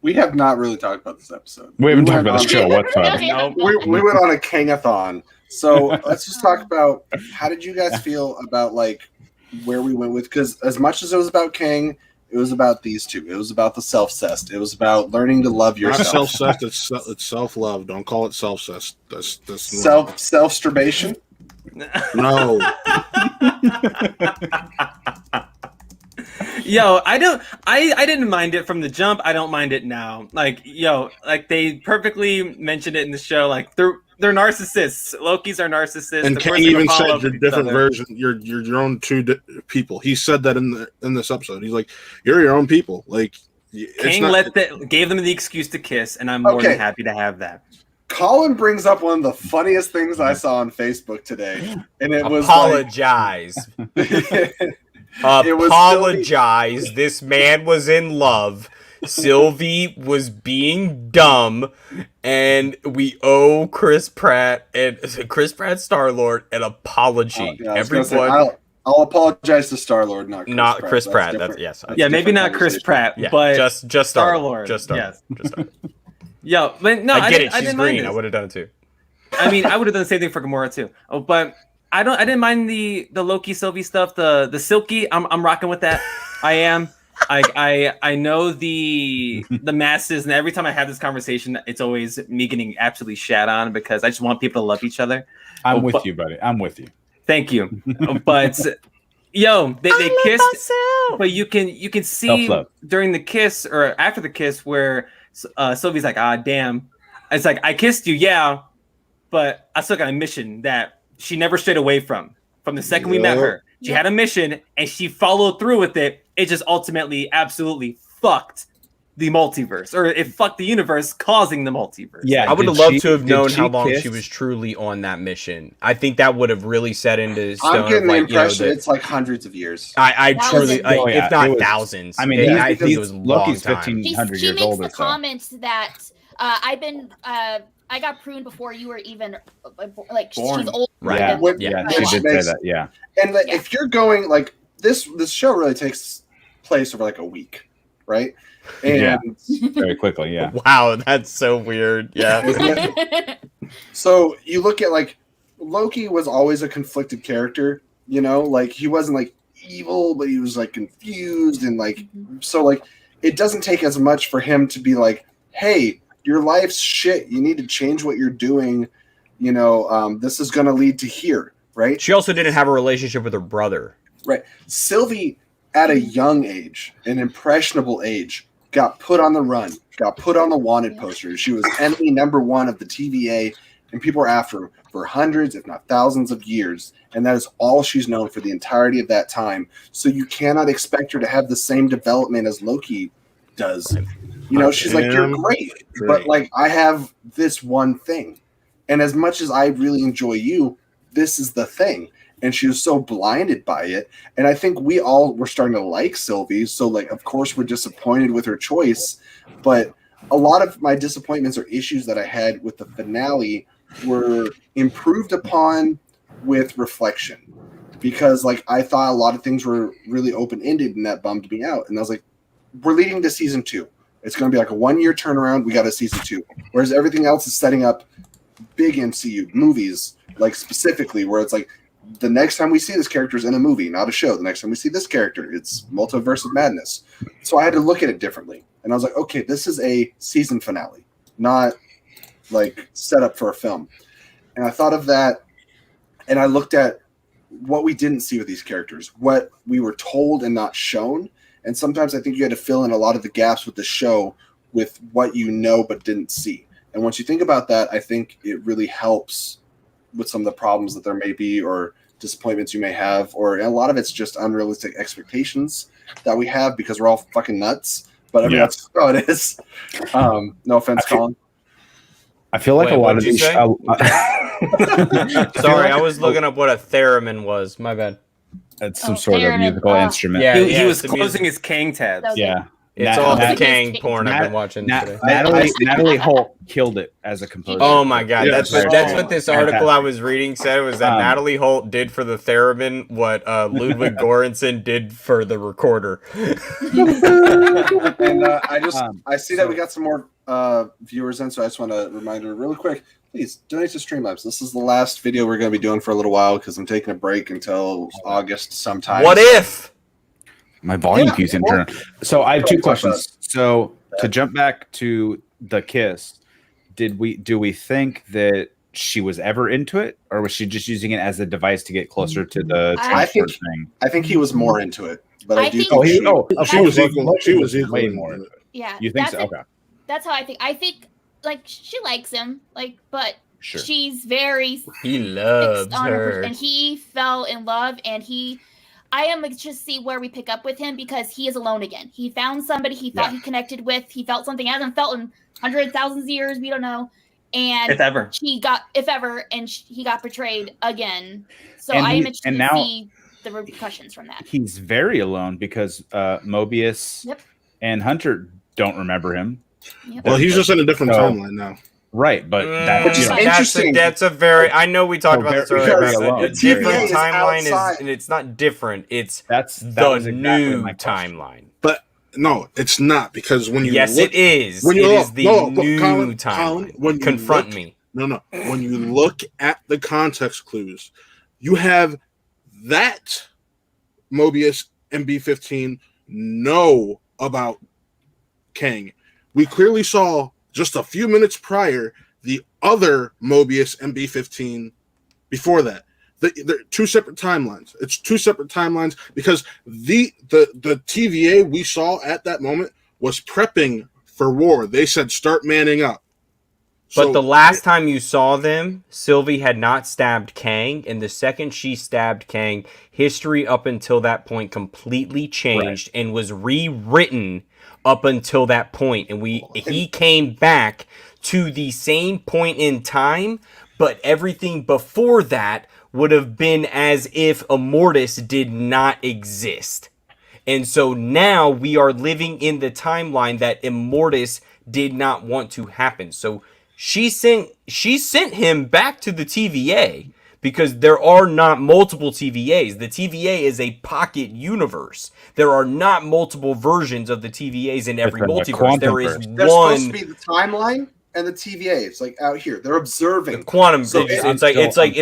we have not really talked about this episode. We haven't went talked about the on- show whatsoever. No. We went on a Kangathon. So let's just talk about how did you guys feel about like where we went with, because as much as it was about Kang, it was about these two. It was about the self-cest. It was about learning to love Not yourself. self-cest, it's self-love. Don't call it self-cest. That's Self-sturbation. No. Yo, I didn't mind it from the jump. I don't mind it now. Like, like they perfectly mentioned it in the show. Like they're narcissists. Loki's are narcissists. And Of Kang course they're even gonna fall said off you're with each different other. version. You're your own people. He said that in this episode. He's like, you're your own people. Like, it's Kang not, gave them the excuse to kiss, and I'm more Okay. than happy to have that. Colin brings up one of the funniest things I saw on Facebook today, and it was Apologize. It was Apologize. This man was in love. Sylvie was being dumb, and we owe Chris Pratt Star-Lord an apology. I was gonna say, Everyone, I'll apologize to Star-Lord, not Chris Pratt. That's yes. That's Yeah, a maybe different not Chris conversation. Pratt, Yeah, but just Star-Lord. Just Star-Lord. Yes. Just Star-Lord. Yo, but no, I get didn't- it. She's didn't mind green. this. I would have done it too. I mean, I would have done the same thing for Gamora too. Oh, but I didn't mind the Loki Sylvie stuff. The Silky, I'm rocking with that. I am. I know the masses, and every time I have this conversation, it's always me getting absolutely shat on because I just want people to love each other. I'm Oh, with but- you, buddy. I'm with you. Thank you. But yo, they kissed, but you can see Self-love. during the kiss or after the kiss where Sylvie's like, ah, damn. It's like, I kissed you, yeah, but I still got a mission that she never strayed away from. From the second we met her, she had a mission and she followed through with it. It just ultimately, absolutely fucked the multiverse, or it fucked the universe, causing the multiverse. Yeah, I would have Did loved she- to have did known she how long kiss? she was truly on that mission. I think that would have really set into stone. I'm getting of, the like, you know, impression that- it's like hundreds of years. I That was truly, a- like, Oh, yeah, if not it was- thousands. I mean, I think it was a long Loki's time. 1500 She years makes old the or so. comment that I've been I got pruned before you were even like Born. she's old. Right. Yeah, What- Yeah. she which did say makes- that. Yeah, And like, if you're going like this show really takes place over like a week, right? And Yeah. very quickly. Yeah, Wow, that's so weird. Yeah. so you look at like Loki was always a conflicted character, you know, like he wasn't like evil, but he was like confused and like so like it doesn't take as much for him to be like, hey, your life's shit. You need to change what you're doing. You know, this is going to lead to here, right? She also didn't have a relationship with her brother. Right. Sylvie, at a young age, an impressionable age, got put on the run, got put on the wanted poster. She was enemy number one of the TVA, and people were after her for hundreds, if not thousands of years. And that is all she's known for the entirety of that time. So you cannot expect her to have the same development as Loki does. You know, she's like, you're great, but like, I have this one thing. And as much as I really enjoy you, this is the thing. And she was so blinded by it. And I think we all were starting to like Sylvie. So, like, of course, we're disappointed with her choice. But a lot of my disappointments or issues that I had with the finale were improved upon with reflection. Because, like, I thought a lot of things were really open-ended and that bummed me out. And I was like, we're leading to season 2. It's going to be like a 1-year turnaround. We got a season 2. Whereas everything else is setting up big MCU movies, like specifically where it's like, the next time we see this character is in a movie, not a show. The next time we see this character, it's Multiverse of Madness. So I had to look at it differently. And I was like, okay, this is a season finale, not like set up for a film. And I thought of that, and I looked at what we didn't see with these characters, what we were told and not shown. And sometimes I think you had to fill in a lot of the gaps with the show with what you know but didn't see. And once you think about that, I think it really helps with some of the problems that there may be or disappointments you may have, or a lot of it's just unrealistic expectations that we have because we're all fucking nuts. But I mean, that's how it is. No offense, Colin. I feel like Wait, a lot of what'd you these. say? Sorry, I was looking up what a theremin was. My bad. It's some sort of musical instrument. Yeah, He was it's the closing music. his Kang tabs. Okay. Yeah. It's all the Kang porn I've been watching today. Natalie Holt killed it as a composer. Oh my god, Yeah, that's what this article I fantastic. was reading said, was that Natalie Holt did for the theremin what Ludwig Göransson did for the recorder. And I see that we got some more viewers in, so I just want to remind her really quick, please donate to Streamlabs. This is the last video we're going to be doing for a little while because I'm taking a break until August sometime. What if? My volume keeps turning. So I have two questions. So to jump back to the kiss, do we think that she was ever into it, or was she just using it as a device to get closer to the transport thing? I think he was more into it, but I do think- think She was equal. She was equal. way more into it. Yeah. You think that's so? it. Okay, That's how I think. I think like she likes him, like, but sure. she's very He fixed loves on her. and he fell in love, and I am like just see where we pick up with him because he is alone again. He found somebody he thought he connected with. He felt something he hasn't felt in hundreds, thousands of years. We don't know. And If ever. he got betrayed again. So And I he- am interested and to now- see the repercussions from that. He's very alone because Mobius and Hunter don't remember him. Yep. Well, he's just in a different So- timeline now. Right, but Which is interesting. That's a very. I know we talked about this earlier. very But alone. a different TVA is timeline outside. and it's not different. It's that the was exactly new my question. timeline. But no, it's not, because when you Yes, look, it is. when It you is look- the no, but new Colin, timeline. when you Confront look- me. No. When you look at the context clues, you have that Mobius and B-15 know about Kang. We clearly saw just a few minutes prior the other Mobius and B-15 before that. They're two separate timelines. It's two separate timelines because the TVA we saw at that moment was prepping for war. They said start manning up. But the last time you saw them, Sylvie had not stabbed Kang, and the second she stabbed Kang, history up until that point completely changed and was rewritten up until that point. And he came back to the same point in time, but everything before that would have been as if Immortus did not exist. And so now we are living in the timeline that Immortus did not want to happen. So she sent him back to the TVA because there are not multiple TVAs. The TVA is a pocket universe. There are not multiple versions of the TVAs in every It's a multiverse. There is quantum They're supposed to one be the timeline and the TVA. It's like out here. They're observing. quantum. So it's I'm like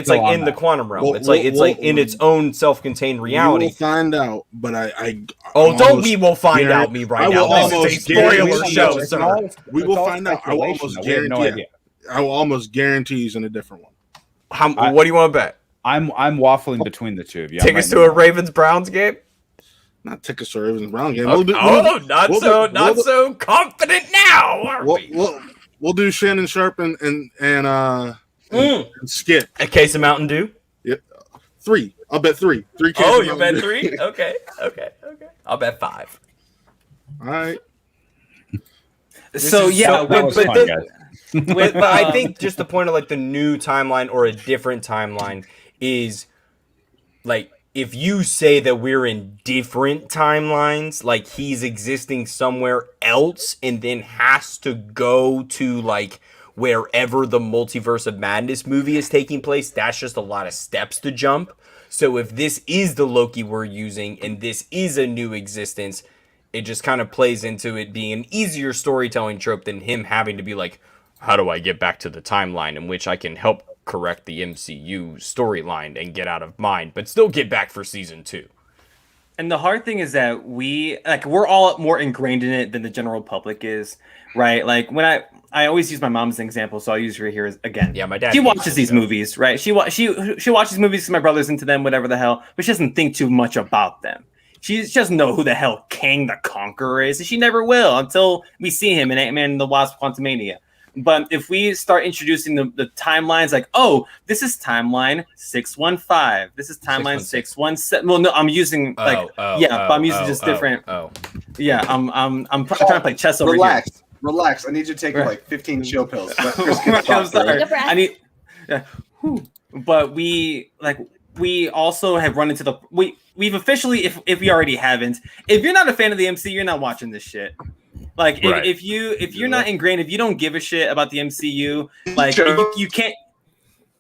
still on in the that. quantum realm. Well, It's like in its own self-contained We reality. will find out, but I Oh, don't almost we will find guarantee- out me right I now. will This almost is a spoiler guarantee- show, it's sir. We will find out. I will almost We have no guarantee. idea. I will almost guarantee he's in a different one. What do you want to bet? I'm waffling between the two of you. Take us to a Ravens Browns game? Not take us to Ravens Brown game. Oh, not we'll do- so confident now, are we? We'll do Shannon Sharp and Skip. A case of Mountain Dew? 3. I'll bet 3. 3 cases. Oh, you bet 3? Okay. I'll bet 5. All right. So yeah, that was fun, guys. But I think just the point of like the new timeline or a different timeline is like if you say that we're in different timelines, like he's existing somewhere else and then has to go to like wherever the Multiverse of Madness movie is taking place, that's just a lot of steps to jump. So if this is the Loki we're using and this is a new existence, it just kind of plays into it being an easier storytelling trope than him having to be like, how do I get back to the timeline in which I can help correct the MCU storyline and get out of mine, but still get back for season 2. And the hard thing is that we're all more ingrained in it than the general public is, right? Like when I always use my mom as an example, so I'll use her here again. Yeah, my dad. She watches these movies, right? She watches movies because my brother's into them, whatever the hell, but she doesn't think too much about them. She doesn't know who the hell Kang the Conqueror is, and she never will until we see him in Ant-Man and the Wasp: Quantumania. But if we start introducing the timelines, like, oh, this is timeline 615, this is timeline 617. Well, no, I'm using but I'm using just different. Yeah, I'm trying to play chess over here. Relax. I need you to take like 15 chill pills. I'm sorry. I need. Yeah. But we also have run into we've officially, if we already haven't, if you're not a fan of the MCU, you're not watching this shit. Like if you're not ingrained, if you don't give a shit about the MCU, like you can't.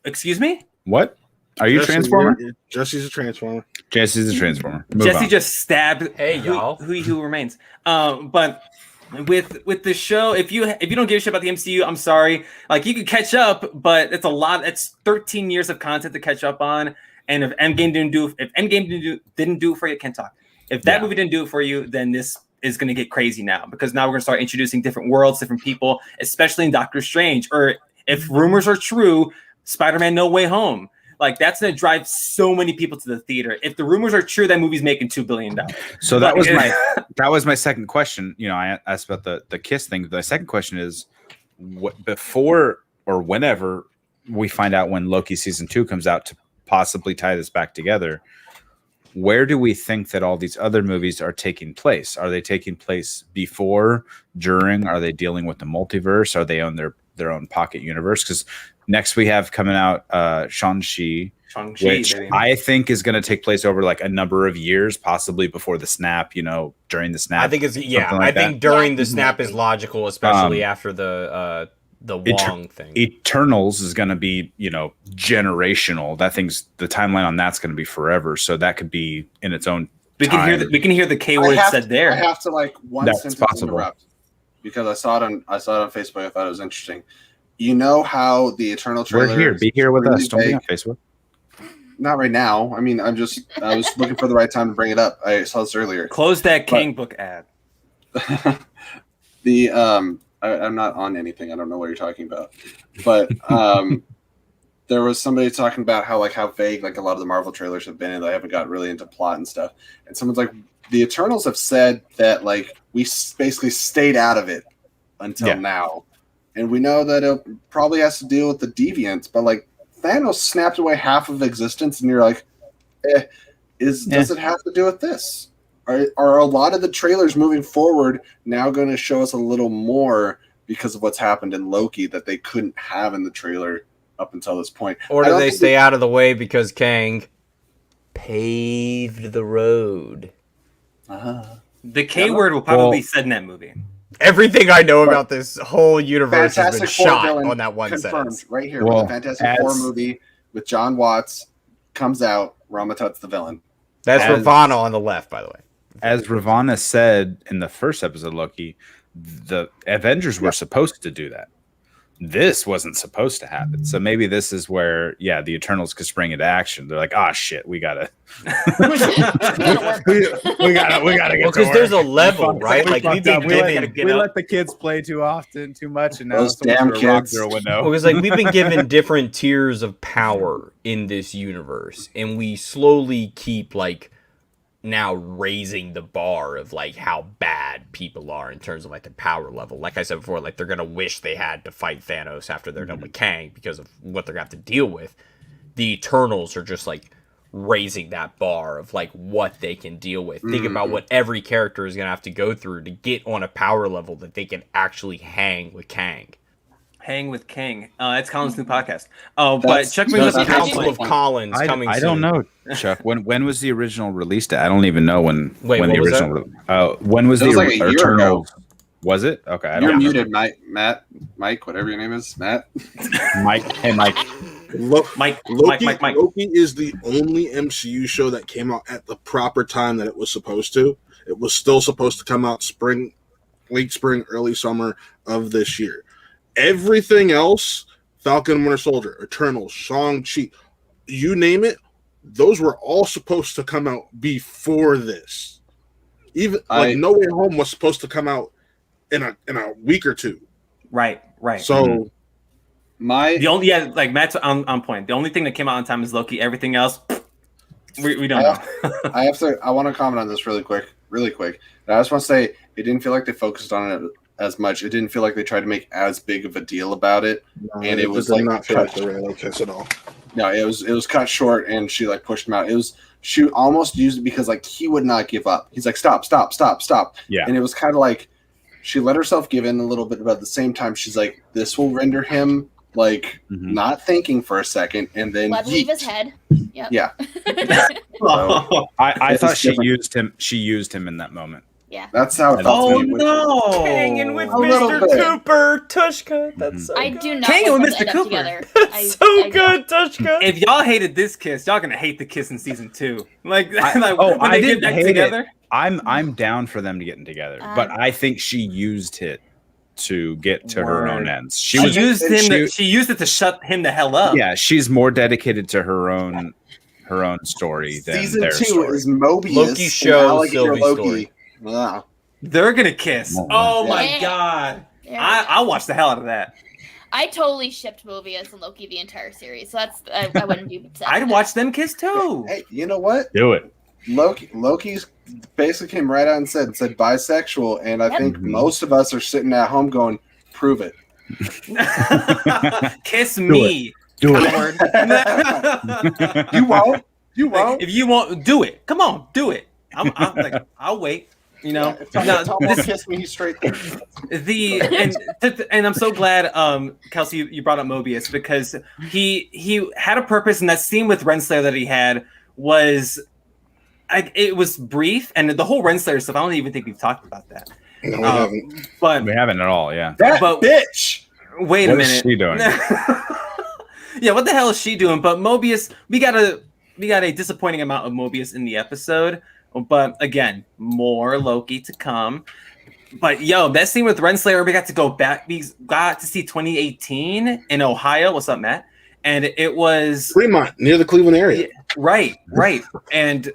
Excuse me? What? Are you Transformer? Jesse's a Transformer. Jesse's a Transformer. Jesse just stabbed y'all. Who remains. But with the show, if you don't give a shit about the MCU, I'm sorry. Like, you can catch up, but it's a lot. It's 13 years of content to catch up on. And if Endgame didn't do it for you, can't talk. If that movie didn't do it for you, then this is going to get crazy now, because now we're going to start introducing different worlds, different people, especially in Doctor Strange. Or if rumors are true, Spider-Man No Way Home. Like, that's going to drive so many people to the theater. If the rumors are true, that movie's making $2 billion. So that was my second question. You know, I asked about the Kiss thing. The second question is, before or whenever we find out when Loki season 2 comes out to possibly tie this back together, where do we think that all these other movies are taking place? Are they taking place before, during? Are they dealing with the multiverse? Are they on their own pocket universe? Because next we have coming out Shang-Chi, which I think is going to take place over like a number of years, possibly before the snap, during the snap. I think I think during the snap is logical, especially after the Wong thing. Eternals is going to be, generational. The timeline on that's going to be forever. So that could be in its own time. We can hear the K word said there. I have to sentence interrupt, because I saw it on Facebook. I thought it was interesting. You know how the Eternal trailer? We're here. Be here with us. Don't be on Facebook. Not right now. I mean, I was looking for the right time to bring it up. I saw this earlier. Close that Kang book ad. I'm not on anything. I don't know what you're talking about. But there was somebody talking about how vague like a lot of the Marvel trailers have been, and they haven't got really into plot and stuff. And someone's like, the Eternals have said that like we basically stayed out of it until now. And we know that it probably has to deal with the deviants, but like Thanos snapped away half of existence, and you're like, does it have to do with this? Are a lot of the trailers moving forward now going to show us a little more because of what's happened in Loki that they couldn't have in the trailer up until this point? Or do they stay out of the way because Kang paved the road? The K word will probably be said in that movie. Everything I know about this whole universe has been shot on that one sentence. Right here, when the Fantastic Four movie with John Watts comes out, Ramatut's the villain. That's Ravonna on the left, by the way. As Ravonna said in the first episode of Loki, the Avengers were supposed to do that. This wasn't supposed to happen. So maybe this is where, the Eternals could spring into action. They're like, shit, we gotta, we gotta get. Because there's a level, right? Like we let the kids play too often, too much, and now those damn kids through a window. Because like we've been given different tiers of power in this universe, and we slowly keep like now raising the bar of like how bad people are in terms of like the power level. Like I said before, like they're gonna wish they had to fight Thanos after they're done with Kang because of what they're gonna have to deal with. The Eternals are just like raising that bar of like what they can deal with. Think about what every character is gonna have to go through to get on a power level that they can actually hang with Kang. Hang with Kang. That's Colin's new podcast. But Chuck brings the up Council of Collins coming soon. I don't know, Chuck. When was the original release date? I don't even know when. Wait, when the original. When was the Eternal? Was it? Okay, I don't You're know. muted, Mike, whatever your name is, Matt. Mike. Hey, Mike. Mike. Loki is the only MCU show that came out at the proper time that it was supposed to. It was still supposed to come out late spring, early summer of this year. Everything else, Falcon and Winter Soldier, Eternals, Shang-Chi, you name it, those were all supposed to come out before this. Even No Way Home was supposed to come out in a week or two. Right. So Matt's on point. The only thing that came out on time is Loki. Everything else We don't know. I want to comment on this really quick. And I just want to say it didn't feel like they focused on it as much. It didn't feel like they tried to make as big of a deal about it. No, and it was did like not feel like the Raylo kiss at all. No, it was cut short, and she like pushed him out. She almost used it because like he would not give up. He's like stop. Yeah. And it was kind of like she let herself give in a little bit, but at the same time she's like, this will render him like not thinking for a second, and then Let leave his head. Yep. Yeah. I thought she different. used him. She used him in that moment. Yeah. That's how it felt. Oh to me. no! Hanging with A little Mr. bit. Cooper, Tushka. That's so I good. do not Hanging want with them to Mr. end up Cooper. together. That's so good, Tushka. If y'all hated this kiss, y'all gonna hate the kiss in season 2. Like, I when they didn't get back hate together. it. I'm down for them to getting together, but I think she used it to get to her own ends. She used it to shut him the hell up. Yeah, she's more dedicated to her own story than Season their 2 story. is Mobius. Loki and shows Alligator Sylvie's Loki. story. Wow. They're gonna kiss. Oh my Yeah. god! There we I'll watch the hell out of that. I totally shipped Mobius and Loki the entire series, so that's I wouldn't be upset. I'd with watch them kiss too. Hey, you know what? Do it. Loki's basically came right out and said bisexual, and I Yep. think most of us are sitting at home going, prove it. Kiss me, Do it. coward. You won't. You Like, won't. if you want, do it. Come on, do it. I'm like, I'll wait. You know, If Tom Now, won't this- kiss me, he's straight there. and I'm so glad, Kelsey, you brought up Mobius because he had a purpose, and that scene with Renslayer that he had was, it was brief, and the whole Renslayer stuff. I don't even think we've talked about that. No, we haven't. But We haven't at all. Yeah. That But- bitch. wait a What is minute, she doing? Yeah, what the hell is she doing? But Mobius, we got a disappointing amount of Mobius in the episode. But again, more Loki to come. But yo, that scene with Renslayer, we got to go back. We got to see 2018 in Ohio. What's up, Matt? And it was Fremont, near the Cleveland area. right. And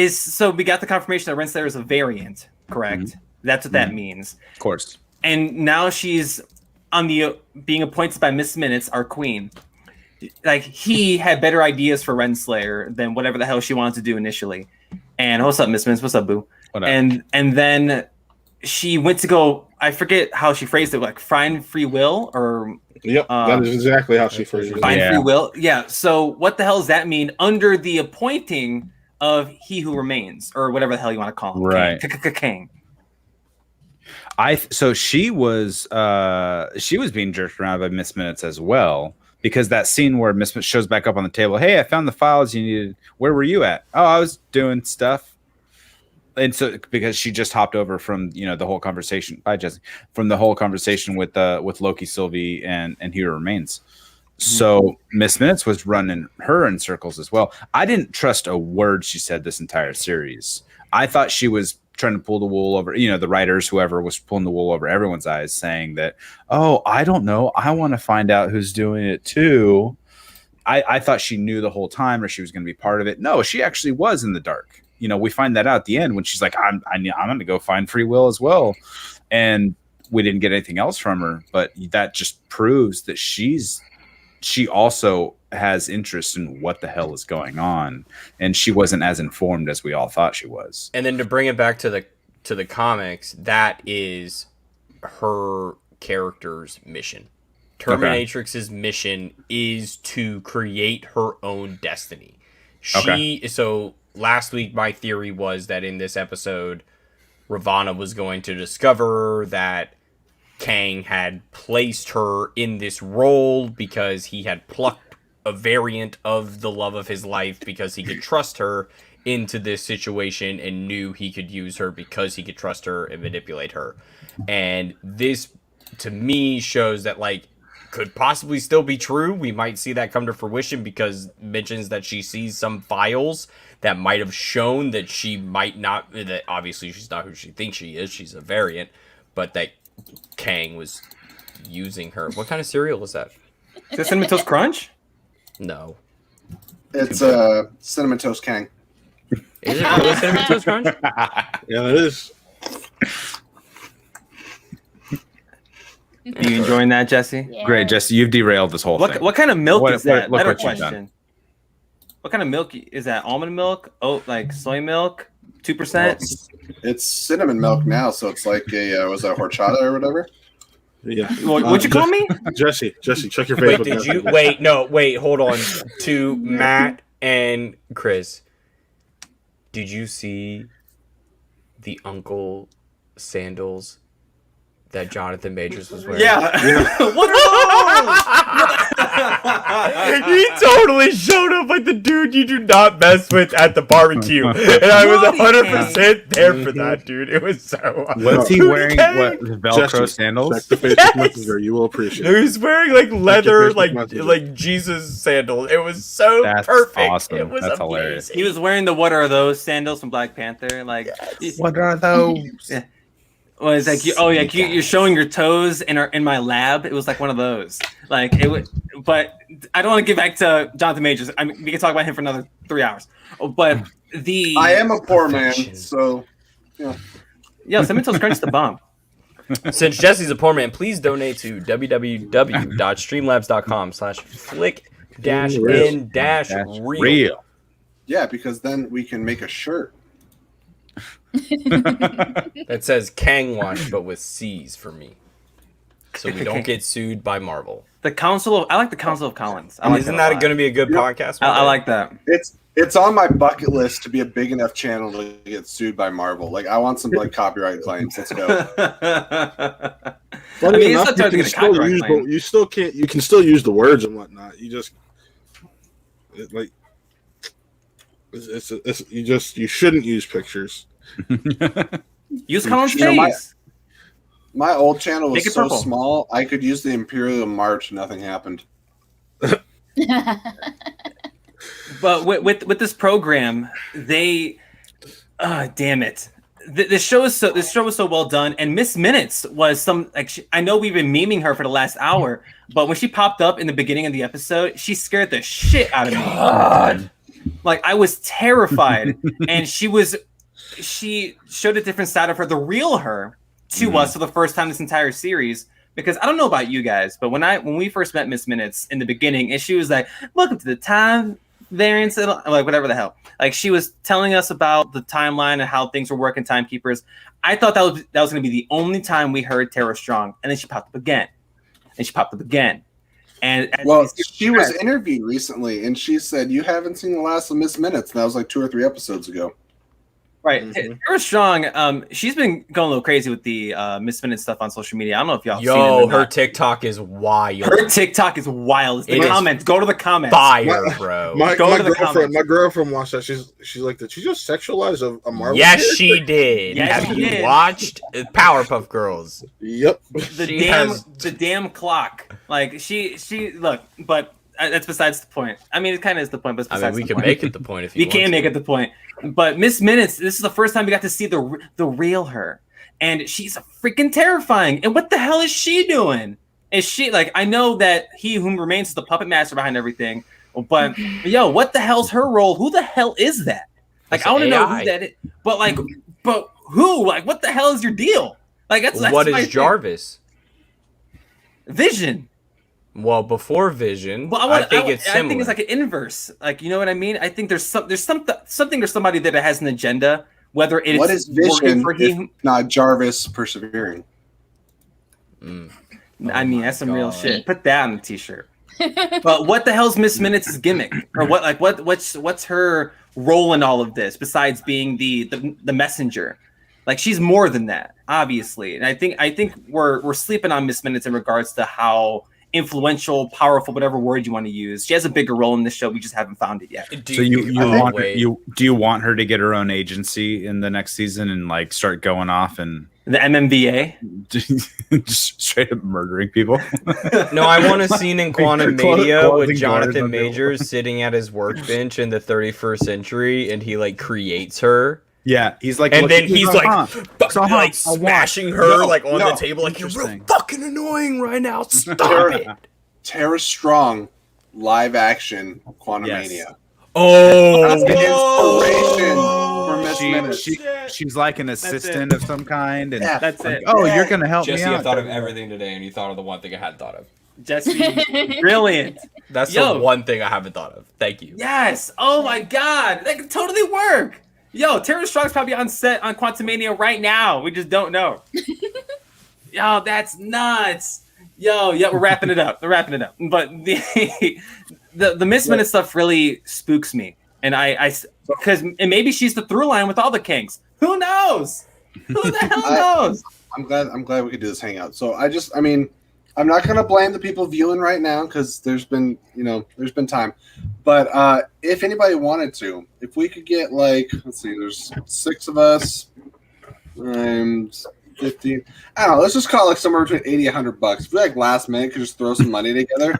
so we got the confirmation that Renslayer is a variant, correct? That's what that means. Of course. And now she's on the being appointed by Miss Minutes, our queen. Like, he had better ideas for Renslayer than whatever the hell she wanted to do initially. And what's up, Miss Minutes? What's up, boo? What up? And then she went to go. I forget how she phrased it. Like, find free will or Yep, that is exactly how she phrased it. find Yeah. free will. Yeah. So what the hell does that mean under the appointing of He Who Remains, or whatever the hell you want to call him? Right. K-K-K-Kang. So she was being jerked around by Miss Minutes as well, because that scene where Miss Minutes shows back up on the table, hey, I found the files you needed. Where were you at? Oh, I was doing stuff. And so because she just hopped over from the whole conversation, from the whole conversation with Loki, Sylvie, and He Who Remains. So Miss Minutes was running her in circles as well. I didn't trust a word she said this entire series. I thought she was trying to pull the wool over, the writers, whoever was pulling the wool over everyone's eyes, saying that, oh, I don't know, I want to find out who's doing it too. I thought she knew the whole time, or she was going to be part of it. No, she actually was in the dark. We find that out at the end when she's like, I'm going to go find free will as well. And we didn't get anything else from her, but that just proves that she also has interest in what the hell is going on, and she wasn't as informed as we all thought she was. And then to bring it back to the comics, that is her character's mission. Terminatrix's mission is to create her own destiny. So last week my theory was that in this episode, Ravonna was going to discover that Kang had placed her in this role because he had plucked a variant of the love of his life because he could trust her into this situation and knew he could use her because he could trust her and manipulate her. And this, to me, shows that, could possibly still be true. We might see that come to fruition because it mentions that she sees some files that might have shown that she might not, that obviously she's not who she thinks she is, she's a variant, but that Kang was using her. What kind of cereal is that? Is that Cinnamon Toast Crunch? No. It's Cinnamon Toast Kang. Is it really Cinnamon Toast Crunch? Yeah, it is. Are you enjoying that, Jesse? Yeah. Great, Jesse, you've derailed this whole thing. What kind of milk What- is that? look Better what you've done. question. What kind of milk is that? Almond milk? Oh, like soy milk? 2%? Well, it's cinnamon milk now, so it's like a was that horchata or whatever? Yeah. What'd you call me? Jesse, check your Wait, Facebook. did you wait? No, wait. Hold on. To Matt and Chris, did you see the uncle sandals that Jonathan Majors was wearing? Yeah. What are those? He totally showed up like the dude you do not mess with at the barbecue, and I was 100% there for that, dude. It was so. Was he wearing what Velcro Jesse, sandals? Check the Facebook Messenger. You will appreciate He it. was wearing like leather, Facebook Messenger. like Jesus sandals. It was so That's perfect. awesome. It was That's amazing. hilarious. He was wearing the "What are those" sandals from Black Panther. Like, What are those? Yeah. Well, it's like you're showing your toes in my lab. It was like one of those. Like it would, but I don't want to get back to Jonathan Majors. I mean, we can talk about him for another 3 hours. But I am a poor man, so Yo, Cinnamon Toast Crunch the bomb. Since Jesse's a poor man, please donate to www.streamlabs.com/flick-in-real. yeah, because then we can make a shirt. That says Kang Wash, but with C's for me. So we don't get sued by Marvel. I like the Council of Collins. I like Isn't that that going to be a good podcast? I like that. It's on my bucket list to be a big enough channel to get sued by Marvel. Like I want some like copyright claims. Let's go. Funny it's enough, not hard to you get a can still copyright use, claim. but you still can't. You can still use the words and whatnot. You just you shouldn't use pictures. Use Colin's You know, face. My old channel Make was it so purple. small I could use the Imperial March. Nothing happened. But with this program, they, damn it, this show was so well done. And Miss Minutes was I know we've been memeing her for the last hour, but when she popped up in the beginning of the episode, she scared the shit out of me. God. Like I was terrified, and she showed a different side of her, the real her, to us for the first time this entire series. Because I don't know about you guys, but when we first met Miss Minutes in the beginning, and she was like, "Welcome to the time variance," and like whatever the hell. Like she was telling us about the timeline and how things were working, timekeepers. I thought that was going to be the only time we heard Tara Strong, and then she popped up again, and she popped up again. And well, she was interviewed recently, and she said, "You haven't seen the last of Miss Minutes." And that was like 2 or 3 episodes ago. Right. Tara Strong, she's been going a little crazy with the Miss Minutes stuff on social media. I don't know if y'all seen it. Her TikTok is wild. Her TikTok is wild. The comments. Go to the comments. Fire, bro. My girlfriend watched that. She's like, did she just sexualize a Marvel? Yes, character? she did. Yes, Have she you did. watched Powerpuff Girls? Yep. The damn clock. Like she look, but that's besides the point. I mean, it kind of is the point, but it's besides we the can point. make it the point if you We want can to. make it the point. But Miss Minutes, this is the first time we got to see the real her, and she's freaking terrifying. And what the hell is she doing? Is she like? I know that he whom remains is the puppet master behind everything, but yo, what the hell's her role? Who the hell is that? Like, I want to know who that is. But who? Like, what the hell is your deal? Like, that's What my is thing. Jarvis? Vision. Well, before Vision, Well, I think it's similar. I think it's like an inverse. Like, you know what I mean? I think there's something or somebody that has an agenda. Whether it What is is Vision for if him. not Jarvis persevering? I mean, that's some real shit. Put that on the t-shirt. But what the hell's Miss Minutes' gimmick, or what's her role in all of this besides being the messenger? Like, she's more than that, obviously. And I think we're sleeping on Miss Minutes in regards to how influential, powerful, whatever word you want to use. She has a bigger role in this show. We just haven't found it yet. So do you want her to get her own agency in the next season and like start going off and the MMVA, just straight up murdering people? No, I want a scene in Quantum Media with closing Jonathan doors on Majors sitting at his workbench in the 31st century, and he like creates her. Yeah, he's like, and then he's like smashing smashing her like on the table, like, you're real fucking annoying right now. Stop it. Tara Strong, live action Quantumania. Oh, that's an inspiration for Miss Minutes. She's like an assistant of some kind, and that's it. Oh, you're gonna help Jesse, me out. I thought of everything today, and you thought of the one thing I hadn't thought of. Jesse, brilliant. That's the one thing I haven't thought of. Thank you. Yes. Oh my God, that could totally work. Yo, Tara Strong's probably on set on Quantumania right now. We just don't know. Yo, that's nuts. Yo, yeah, we're wrapping it up. But the Miss Minute stuff really spooks me, and and maybe she's the through line with all the Kangs. Who knows? Who the hell knows? I'm glad we could do this hangout. So I'm not gonna blame the people viewing right now because there's been time. But if anybody wanted to, if we could get let's see, there's 6 of us, times 50. I don't know. Let's just call it somewhere between $80 and $100. If we last minute could just throw some money together.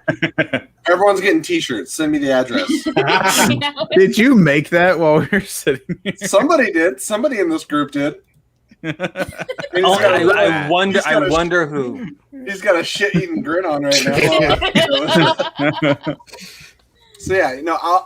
Everyone's getting T-shirts. Send me the address. Did you make that while we were sitting here? Somebody did. Somebody in this group did. I wonder who. He's got a shit-eating grin on right now. So yeah,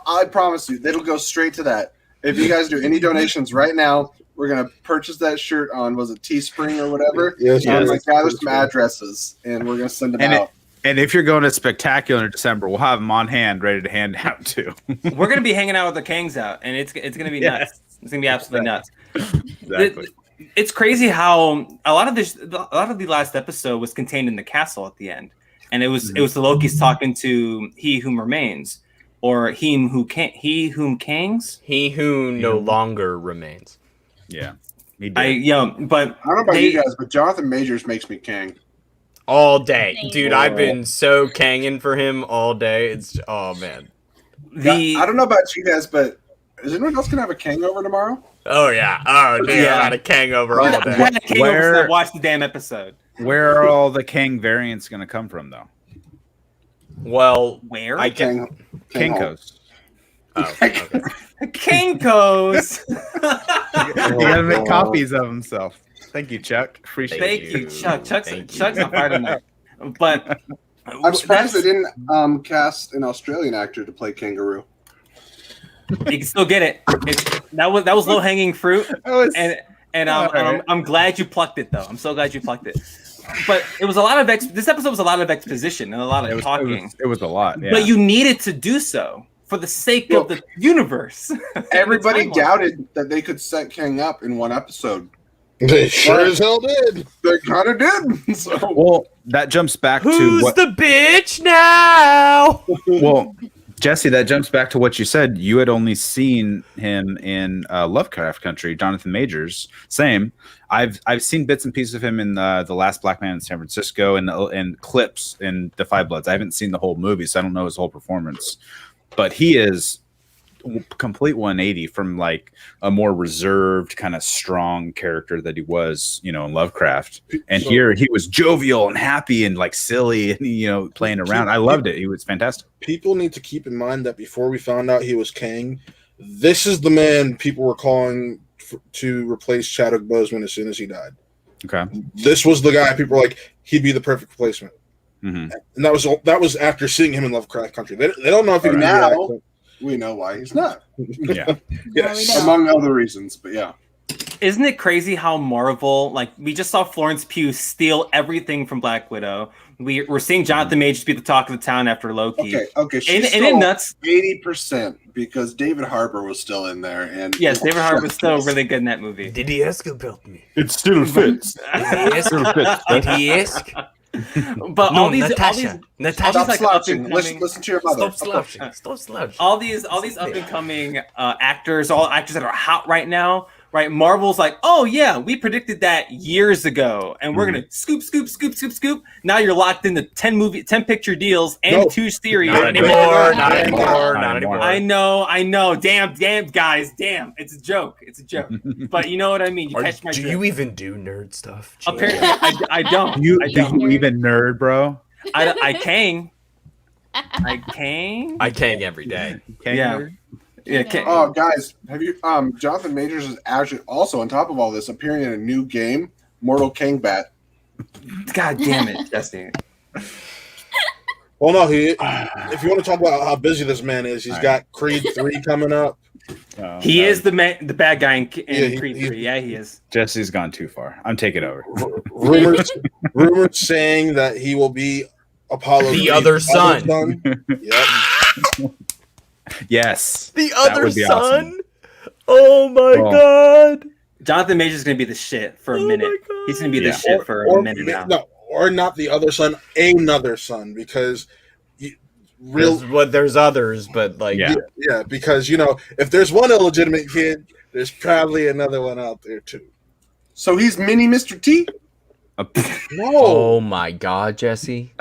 I promise you, it'll go straight to that. If you guys do any donations right now, we're gonna purchase that shirt on Teespring or whatever. Yes. Gather some addresses, and we're gonna send them out. And if you're going to Spectacular in December, we'll have them on hand, ready to hand out too. We're gonna be hanging out with the Kangs out, and it's gonna be nuts. It's gonna be absolutely nuts. Exactly. It's crazy how a lot of the last episode was contained in the castle at the end, and it was the Loki's talking to He Whom Remains, or He Whom Kangs, He Who No Longer Remains. Yeah, but I don't know about you guys, but Jonathan Majors makes me Kang all day, dude. I've been so Kanging for him all day. It's man. I don't know about you guys, but is anyone else gonna have a Kang over tomorrow? Oh yeah. Oh dude, I had a Kang over all day. Watch the damn episode. Where are all the Kang variants going to come from, though? Well, where? Kinkos. Oh, okay. Kinkos. You got to make copies of himself. Thank you, Chuck. Appreciate Thank you, Chuck. Chuck's on fire tonight. But I'm surprised they didn't cast an Australian actor to play Kangaroo. You can still get it. That was low hanging fruit, and I'm glad you plucked it though. I'm so glad you plucked it. But it was a lot of this episode was a lot of exposition and a lot of talking. It was a lot, yeah. But you needed to do so for the sake of the universe. Everybody doubted that they could set Kang up in one episode. They sure as hell did. They kind of did. So. Well, that jumps back to who's the bitch now? Well, Jesse, that jumps back to what you said. You had only seen him in Lovecraft Country, Jonathan Majors. Same. I've seen bits and pieces of him in the Last Black Man in San Francisco and clips in The Five Bloods. I haven't seen the whole movie, so I don't know his whole performance. But he is complete 180 from a more reserved kind of strong character that he was, in Lovecraft. And here he was jovial and happy and silly and playing around. I loved it. He was fantastic. People need to keep in mind that before we found out he was Kang, this is the man people were calling to replace Chadwick Boseman as soon as he died. Okay. This was the guy people were like, he'd be the perfect replacement. Mm-hmm. And that was after seeing him in Lovecraft Country. They don't know if he can now. We know why he's not. Yeah. Yes, among other reasons, but yeah. Isn't it crazy how Marvel, we just saw Florence Pugh steal everything from Black Widow. We're seeing Jonathan Majors be the talk of the town after Loki. Okay. Isn't it nuts? 80% because David Harbour was still in there, and yes, David Harbour was still really good in that movie. Did he ask about me? It still fits. Did he ask? But no, all these Natasha. Stop slouching. Listen to your mother. Stop slouching. All these up and coming actors, all actors that are hot right now, right? Marvel's like, oh yeah, we predicted that years ago, and we're gonna scoop. Now you're locked into 10 picture deals and 2 series. Not anymore. I know. Damn, guys, damn. It's a joke. But you know what I mean. You catch my drift. Do you even do nerd stuff? Apparently, I don't. You even nerd, bro? I Kang. I Kang every day. Yeah. Oh, guys, have you? Jonathan Majors is actually also on top of all this appearing in a new game, Mortal Kombat. God damn it, Jesse. Well, no, if you want to talk about how busy this man is, he's got Creed 3 coming up. He is the bad guy in Creed 3. Yeah, he is. Jesse's gone too far. I'm taking over. Rumors saying that he will be Apollo. The Creed, other son. Yep. Yes. The That other would be son. awesome. Oh my Oh. god. Jonathan Major's gonna be the shit for a Oh minute. my God. He's gonna be the Yeah. shit for a minute now. No, or not the other son, another son, because There's others, but like Yeah. yeah, because if there's one illegitimate kid, there's probably another one out there too. So he's mini Mr. T? No, Oh my god, Jesse.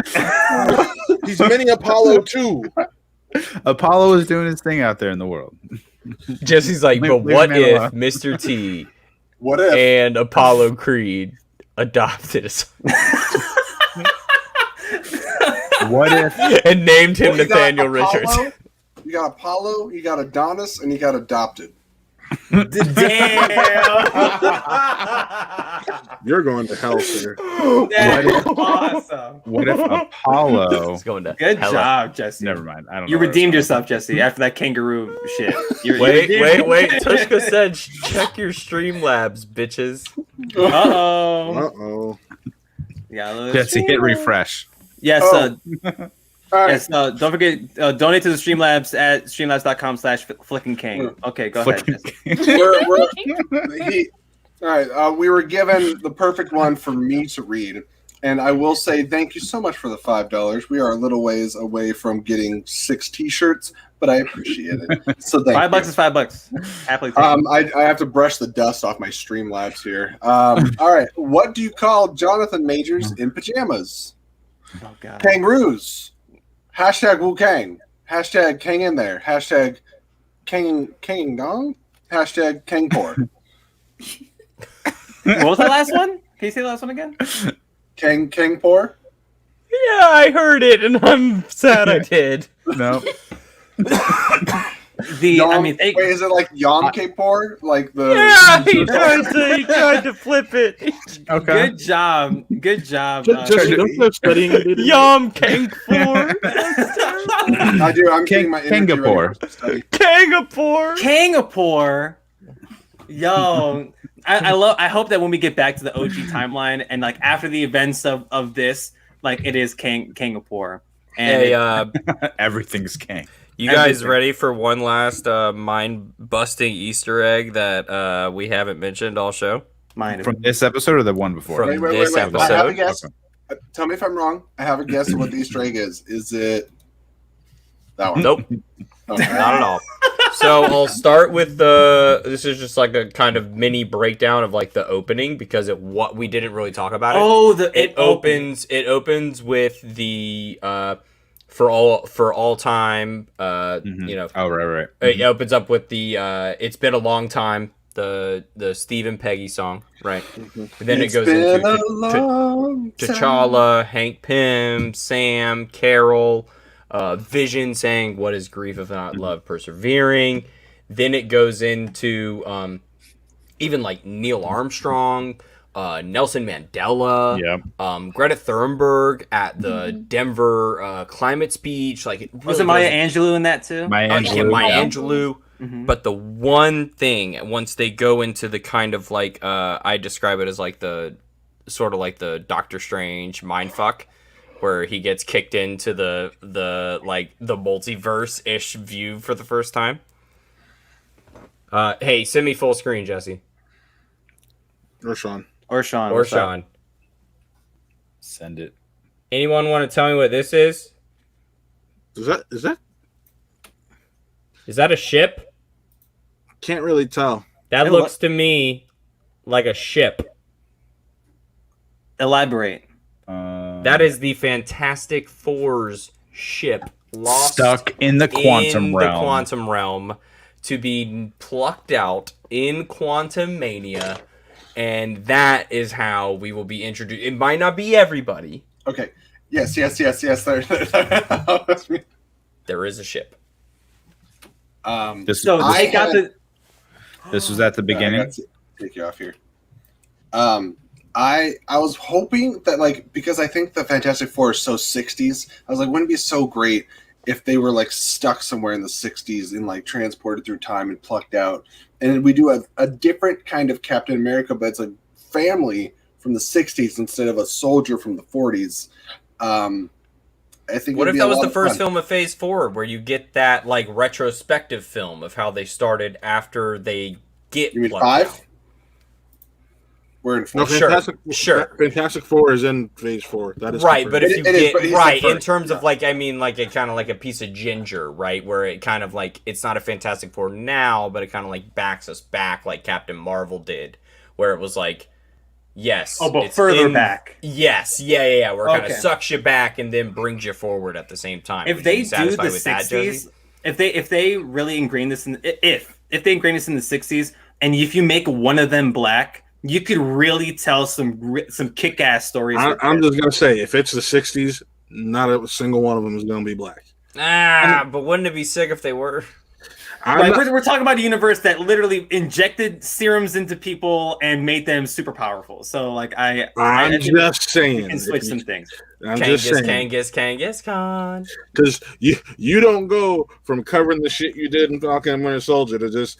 he's mini Apollo too. Apollo is doing his thing out there in the world. Jesse's like, Leave- but leave what him if alone." Mr. T What if? and Apollo Creed adopted a son What if? and named him Well, you got Nathaniel Apollo, Richards? You got Apollo, you got Adonis, and you got adopted. Damn. You're going to hell, sir. That's awesome. What if Apollo? It's going to Good hella. job, Jesse. Never mind. I don't. You know where redeemed it's yourself, Jesse, after that kangaroo shit. You Wait. redeemed- Tushka said, check your Streamlabs, bitches. Uh-oh. Uh-oh. Yeah, going. Jesse, hit refresh. Yes, Oh. All right. yes. Don't forget, donate to the Streamlabs at streamlabs.com/flickingking. Okay, go ahead. Jesse. All right. We were given the perfect one for me to read. And I will say thank you so much for the $5. We are a little ways away from getting 6 T-shirts, but I appreciate it. So thank $5 you. is $5. Happily take. I have to brush the dust off my Streamlabs here. All right. What do you call Jonathan Majors in pajamas? Oh god. Kangaroos. Hashtag Wu Kang. Hashtag Kang in there. Hashtag Kang Dong. Hashtag Kang Poor. What was that last one? Can you say the last one again? Kang Poor. Yeah, I heard it, and I'm sad I did. No. Wait, is it like Yom Kippur? Like the Yeah, he tried to flip it. Okay. Good job. Good job. Don't start studying it. Yum Kang 4. I do. I'm getting my energy ready Kangapore. for study. Kangapore. Kangapore. Yo, I hope that when we get back to the OG timeline and like after the events of this, like it is Kangapore. And Hey, Everything's Kang. you guys everything. ready for one last mind-busting Easter egg that we haven't mentioned all show? mine. From this episode or the one before? From- this I have a episode. guess. Tell me if I'm wrong. I have a guess of what the Easter egg is. Is it that one? Nope, Okay. not at all. So I'll start with this is just like a kind of mini breakdown of like the opening because what we didn't really talk about it. Oh, It opens with the for all time Mhm. Oh, right. it opens up with the it's been a long time, the Steve and Peggy song, right? And then It's it goes been into a long time. T'Challa, Hank Pym, Sam, Carol, Vision saying, "What is grief if not love persevering?" Then it goes into even like Neil Armstrong, Nelson Mandela, Yeah. Greta Thunberg at the Denver climate speech. Like, it really Was it Maya goes- Angelou in that too? Maya yeah, Angelou. Maya Yeah. Angelou. Mhm. But the one thing, once they go into the kind of like, I describe it as like the sort of like the Doctor Strange mindfuck, where he gets kicked into the like the multiverse ish view for the first time. Hey, send me full screen, Jesse Or Sean. Or Sean. or what's up? Sean. Send it. Anyone want to tell me what this is? Is that? Is that a ship? Can't really tell. That It looks to me like a ship. Elaborate. That is the Fantastic Four's ship lost Stuck in the quantum in realm. the quantum realm to be plucked out in Quantum Mania, and that is how we will be introduced. It might not be everybody. Okay. Yes. There. There is a ship. This, So I they got had- this was at the I beginning. got to take you off here. I was hoping that, like, because I think the Fantastic Four is so 60s, I was like, wouldn't it be so great if they were like stuck somewhere in the 60s and like transported through time and plucked out, and we do a different kind of Captain America, but it's a family from the 60s instead of a soldier from the 40s. I think. What it'd if be that a was lot the of first fun. film of Phase 4, where you get that like retrospective film of how they started after they get You mean plucked 5? out? We're in No, 4. Sure. Fantastic Four is in Phase 4. That is Right, confirmed. but if you It is, get but he said right in first, terms of yeah. like, I mean, like a kind of like a piece of ginger, right, where it kind of like it's not a Fantastic Four now, but it kind of like backs us back, like Captain Marvel did, where it was like, yes, Oh, but it's further back. Yes, yeah, where it kind of Okay. sucks you back and then brings you forward at the same time. If Would they you be do satisfied the with that, '60s, Josie? if they really ingrain this in if they ingrain this in the '60s, and if you make one of them black, you could really tell some kick-ass stories. I'm just gonna say, if it's the '60s, not a single one of them is gonna be black. But wouldn't it be sick if they were? Right, we're talking about a universe that literally injected serums into people and made them super powerful. So, like, I'm just saying, you can switch some things. I'm just saying, Kangaskhan. because you don't go from covering the shit you did in Falcon and Winter Soldier to just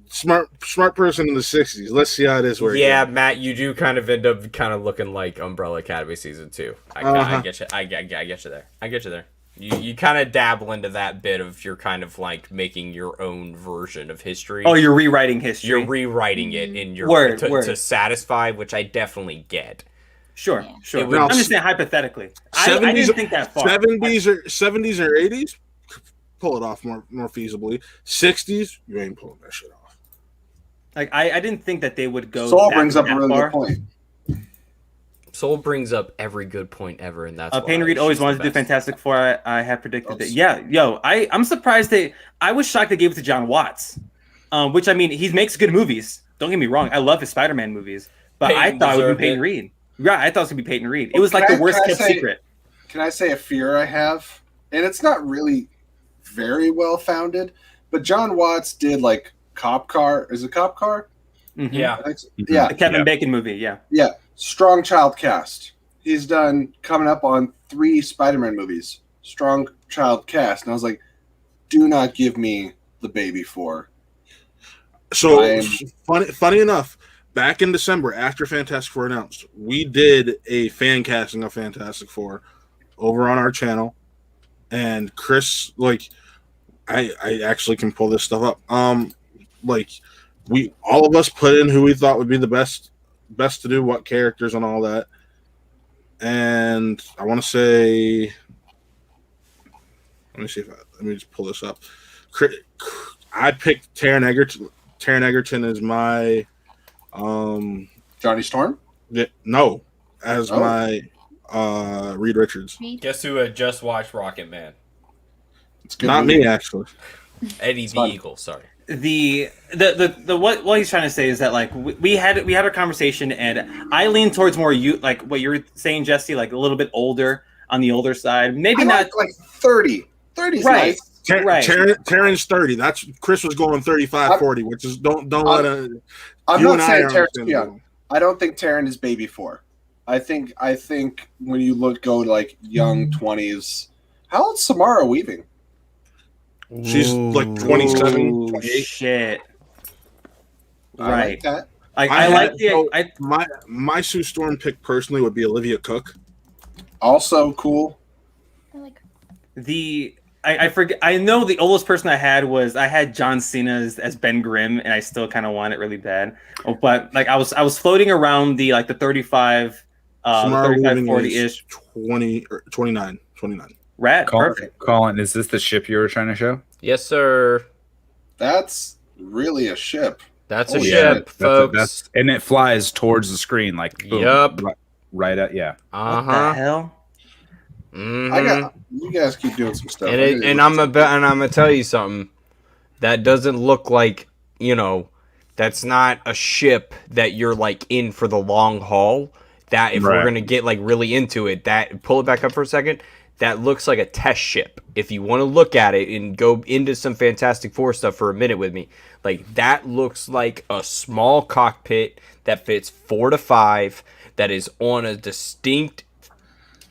smart person in the '60s. Let's see how this works. Yeah, Matt, you do kind of end up kind of looking like Umbrella Academy season 2. I get you. I get you there. I get you there. You kind of dabble into that bit of you're kind of like making your own version of history. Oh, you're rewriting history. You're rewriting it in your Word. to satisfy, which I definitely get. Sure. It would- I'm just saying hypothetically. I didn't think that far. '70s or '80s, pull it off more feasibly. '60s, you ain't pulling that shit off. Like I didn't think that they would go. Soul that, brings up that a really far. good point. Soul brings up every good point ever, and that's Payne why Reed always she's the wanted to do best. Fantastic Four. I had predicted that. Yeah, I'm surprised I was shocked they gave it to John Watts. Which I mean, he makes good movies. Don't get me wrong. I love his Spider-Man movies, but Peyton I thought it would deserved be Peyton it. Reed. Yeah, I thought it was gonna be Peyton Reed. It was Can like the I- worst can I kept say- secret. Can I say a fear I have? And it's not really very well founded, but John Watts did like Cop Car. Is it Cop Car? Mhm. Yeah. I think so. Mhm. Yeah, The Kevin Yeah. Bacon movie. Yeah. yeah. Strong child cast. He's done coming up on 3 Spider-Man movies. Strong child cast. And I was like, do not give me the baby 4. So I'm- funny enough, back in December after Fantastic Four announced, we did a fan casting of Fantastic Four over on our channel, and Chris, like, I actually can pull this stuff up. Like, we all of us put in who we thought would be the best to do what characters and all that, and I want to say, let me just pull this up. I picked Taron Egerton. Taron Egerton is my Johnny Storm? no, as Oh. my Reed Richards. Guess who had just watched Rocket Man? It's good Not movie. me, actually. Eddie the fun. Eagle. Sorry. The what he's trying to say is that like we had our conversation, and I lean towards more you like what you're saying, Jesse, like a little bit older on the older side. Maybe I not like 30. 30's right. nice. Right. Taron's 30. That's Chris was going 35, 40, which is don't let a. I'm you not and I saying are Taron's understandable. young. I don't think Taron is baby 4. I think when you go to like young 20s. How old's Samara Weaving? She's like 27, Ooh, 28. shit. I Right. like that. I like the My Sue Storm pick personally would be Olivia Cook. Also cool. I like I forget. I know the oldest person I had John Cena as Ben Grimm, and I still kind of want it really bad. Oh, but like I was floating around the 35, Samara 35, Weaving 40 is ish. 29. Rat, perfect. Colin, is this the ship you were trying to show? Yes, sir. That's really a ship. That's a Oh, ship, yeah. folks. And it flies towards the screen, like boom, Yup. right at yeah. Uh What the huh. hell? You guys keep doing some stuff. And I'm gonna tell you something. That doesn't look like, that's not a ship that you're like in for the long haul. That if we're Right. gonna get like really into it, that pull it back up for a second. That looks like a test ship. If you want to look at it and go into some Fantastic Four stuff for a minute with me, like that looks like a small cockpit that fits 4 to 5. That is on a distinct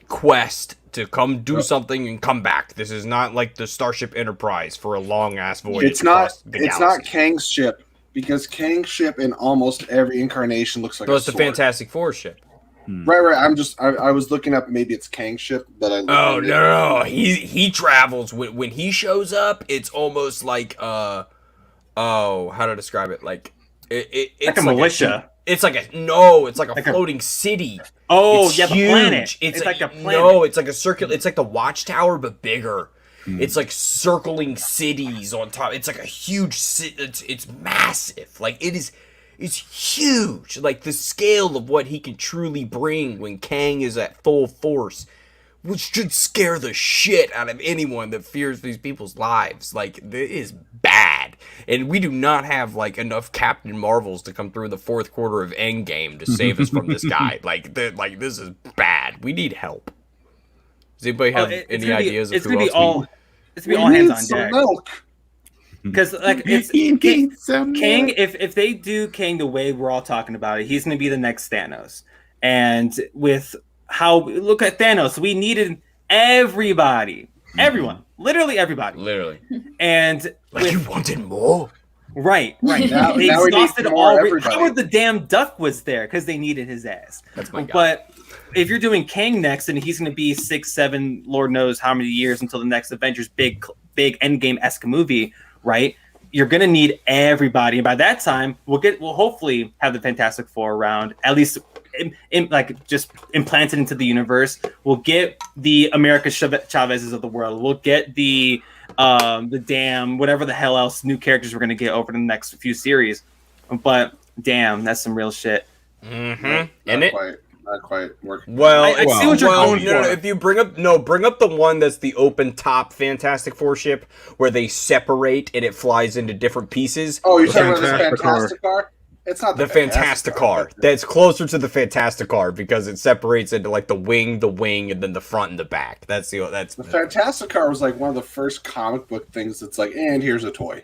quest to come do something and come back. This is not like the Starship Enterprise for a long ass voyage. It's not. across the It's galaxy. not Kang's ship because Kang's ship in almost every incarnation looks like So a it's the sword. Fantastic Four ship. Right. I was looking up. Maybe it's Kang's ship, but I. Oh no! He travels when he shows up. It's almost like how to describe it? Like it's like a militia. It's like a floating city. Oh, it's yeah, huge. the planet. It's like a planet. No, it's like a circle. It's like the Watchtower, but bigger. It's like circling cities on top. It's like a huge it's massive. Like it's huge. Like the scale of what he can truly bring when Kang is at full force, which should scare the shit out of anyone that fears these people's lives. Like, it is bad. And we do not have, like, enough Captain Marvels to come through the fourth quarter of Endgame to save us from this guy. Like, this is bad. We need help. Does anybody have any ideas of who else? It's gonna be all hands on deck. Because like it's Kang. If they do Kang the way we're all talking about it, he's gonna be the next Thanos. And with how look at Thanos, we needed everybody, everyone, literally everybody, and like you wanted more. Right. Now, they now exhausted all. Howard the damn duck was there because they needed his ass. That's my guy. But if you're doing Kang next, and he's going to be 6, 7, Lord knows how many years until the next Avengers big Endgame-esque movie, right? You're going to need everybody, and by that time, we'll hopefully have the Fantastic Four around, at least just implanted into the universe. We'll get the America Chavez's of the world. We'll get the damn whatever the hell else new characters we're going to get over the next few series. But damn, that's some real shit. Not quite working. Well, I see what you're going for. No, if you bring up the one that's the open top Fantastic Four ship where they separate and it flies into different pieces. Oh, you're talking about this Fantastic Car? It's not the Fantastic Car. That's closer to the Fantastic Car because it separates into like the wing, and then the front and the back. That's the Fantastic Car was like one of the first comic book things that's like, and here's a toy.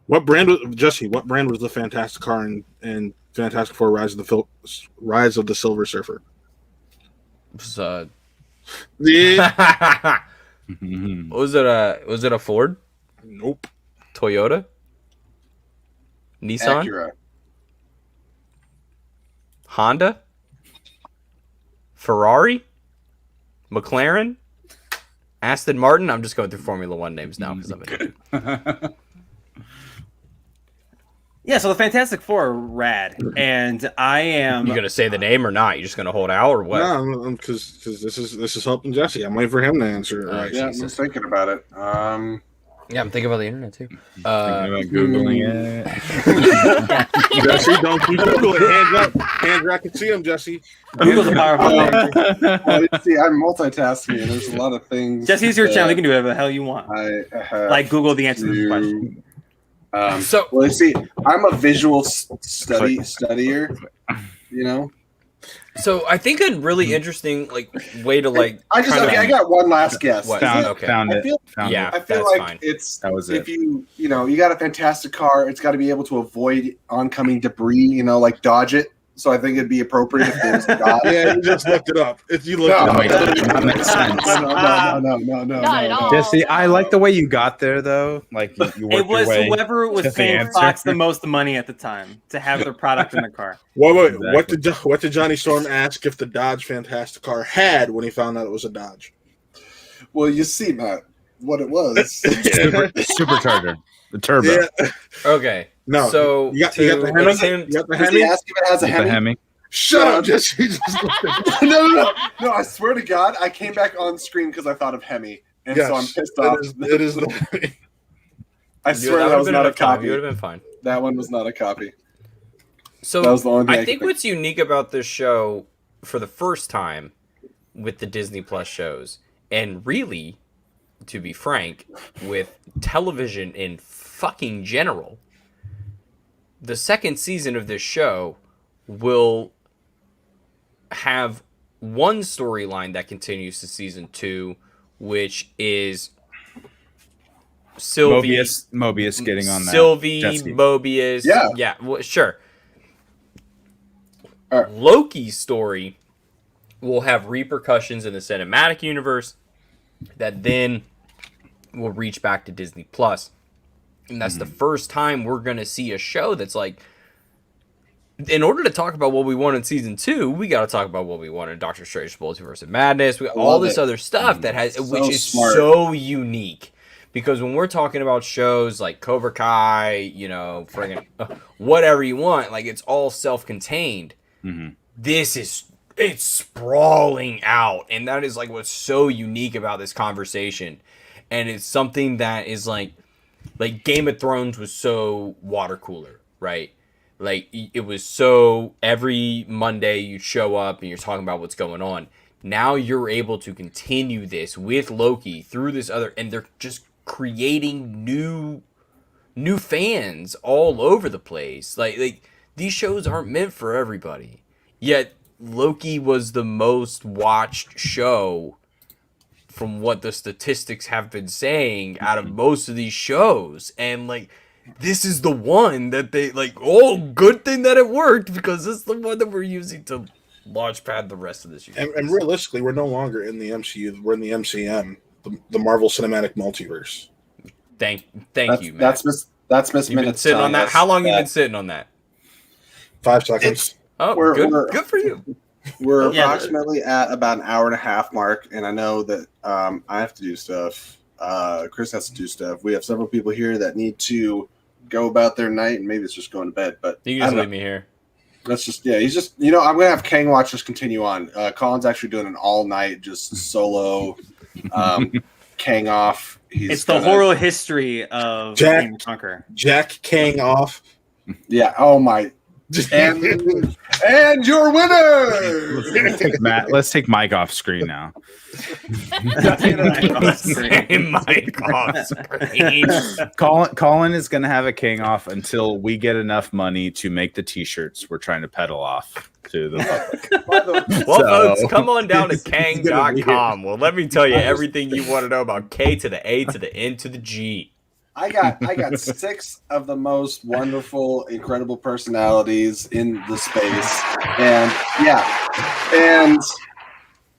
What brand was Jesse? What brand was the Fantastic Car in Fantastic Four: Rise of the Silver Surfer? Yeah. Was it a Ford? Nope. Toyota? Nissan? Acura. Honda? Ferrari? McLaren? Aston Martin? I'm just going through Formula One names now because I'm a Yeah, so the Fantastic Four are rad, and I am. You gonna say the name or not? You just gonna hold out or what? No, because this is helping Jesse. I'm waiting for him to answer it. Right. Yeah, I'm thinking about it. Yeah, I'm thinking about the internet too. Thinking about Googling it. Jesse, don't you Google it. Hands up. I can see him, Jesse. Google's a powerful thing. See, I'm multitasking, and there's a lot of things. Jesse's your channel. You can do whatever the hell you want. Like Google the answer to this question. Well, see, I'm a visual studier, you know. So I think a really interesting way to I got one last guess. Found it. I feel like fine. If you got a Fantastic Car, it's got to be able to avoid oncoming debris, like dodge it. So I think it'd be appropriate if there was a dodge. Yeah, you just looked it up. If you looked it up. That makes sense. No. Jesse, I like the way you got there, though. Like you worked It was your way whoever was paying Fox the most money at the time to have their product in the car. Wait. Exactly. What did Johnny Storm ask if the Dodge Fantastic Car had when he found out it was a Dodge? Well, you see, Matt, what it was. Supercharger. The turbo. Yeah. Okay. No. So you got the Hemi? You got the Does he ask if it has a Hemi? Shut up, Jesse. No. I swear to God, I came back on screen because I thought of Hemi. And so I'm pissed off. It is the Hemi. I swear that was not a copy. You would have been fine. That one was not a copy. So that was the only thing I think what's unique about this show for the first time with the Disney Plus shows, and really, to be frank, with television in fucking general, the second season of this show will have one storyline that continues to season 2, which is Sylvie, Mobius getting on that. Sylvie, jetski. Mobius. Yeah, well, sure. Right. Loki's story will have repercussions in the cinematic universe that then will reach back to Disney Plus. And that's the first time we're going to see a show that's like in order to talk about what we want in season 2, we got to talk about what we want in Doctor Strange Multiverse of Madness. We got all this other stuff that has, which is so unique. Because when we're talking about shows like Cobra Kai, you know, friggin' whatever you want, like it's all self-contained. This is, it's sprawling out, and that is like what's so unique about this conversation. And it's something that is like Game of Thrones was so water cooler, right? Like it was so every Monday you'd show up and you're talking about what's going on. Now you're able to continue this with Loki through this other, and they're just creating new fans all over the place. Like these shows aren't meant for everybody. Yet Loki was the most watched show from what the statistics have been saying out of most of these shows. And like this is the one that they like, oh, good thing that it worked, because this is the one that we're using to launchpad the rest of this year. And realistically, we're no longer in the MCU. We're in the MCM, the Marvel Cinematic Multiverse. Thank you, man. That's Miss You've been sitting on that. How long have you been sitting on that? 5 seconds. Good for you. We're approximately at about an hour and a half mark, and I know that I have to do stuff. Chris has to do stuff. We have several people here that need to go about their night, and maybe it's just going to bed. But you can just leave me here. That's just, he's just, I'm going to have Kang Watch just continue on. Colin's actually doing an all-night just solo Kang off. It's the horror history of King Conquer. Jack Kang off. Yeah, oh my. And your winner! Matt, let's take Mike off screen now. Mike off screen. Colin is going to have a King off until we get enough money to make the t-shirts we're trying to peddle off to the public. Well, folks, come on down to Kang.com. Well, let me tell you everything you want to know about K to the A to the N to the G. I got 6 of the most wonderful, incredible personalities in the space. And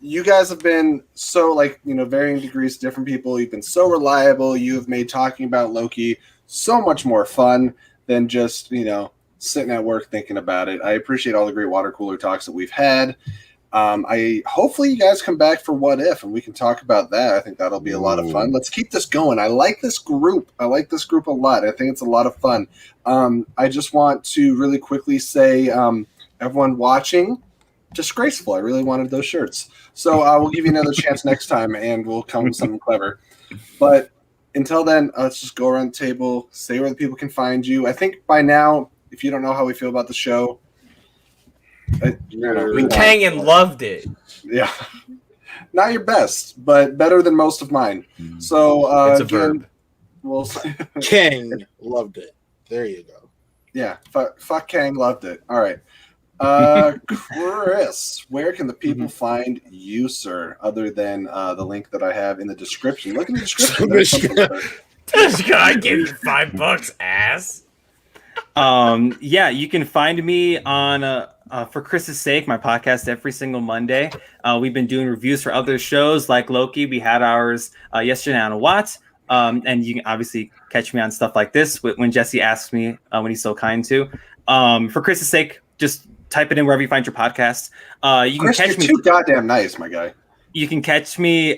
you guys have been so, varying degrees, different people. You've been so reliable. You have made talking about Loki so much more fun than just, sitting at work thinking about it. I appreciate all the great water cooler talks that we've had. Hopefully you guys come back for What If, and we can talk about that. I think that'll be a lot of fun. Let's keep this going. I like this group. a lot. I think it's a lot of fun. I just want to really quickly say, everyone watching, disgraceful. I really wanted those shirts. So we'll give you another chance next time, and we'll come with something clever. But until then, let's just go around the table, say where the people can find you. I think by now, if you don't know how we feel about the show, Kangen loved it. Yeah, not your best, but better than most of mine. So it's a verb. We'll Kang loved it. There you go. Yeah, fuck Kang loved it. All right, Chris, where can the people find you, sir? Other than the link that I have in the description. Look in the description. This guy gave you $5, ass. You can find me on For Chris's Sake, my podcast every single Monday. We've been doing reviews for other shows like Loki. We had ours yesterday on a Watt. And you can obviously catch me on stuff like this when Jesse asks me when he's so kind to. For Chris's Sake, just type it in wherever you find your podcast. You can Chris, catch me. Too goddamn nice, my guy. You can catch me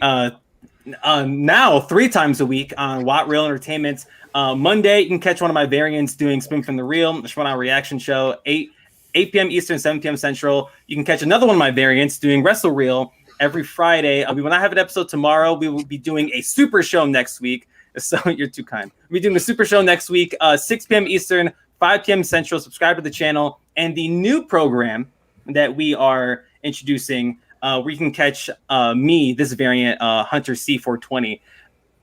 now 3 times a week on Watt Real Entertainment. Monday, you can catch one of my variants doing Spin from the Real, the Shwana reaction show, 8 p.m. Eastern, 7 p.m. Central. You can catch another one of my variants doing Wrestle Reel every Friday. We will not have an episode tomorrow. We will be doing a super show next week. So you're too kind. We'll be doing a super show next week, 6 p.m. Eastern, 5 p.m. Central. Subscribe to the channel. And the new program that we are introducing, where you can catch me, this variant, Hunter C420.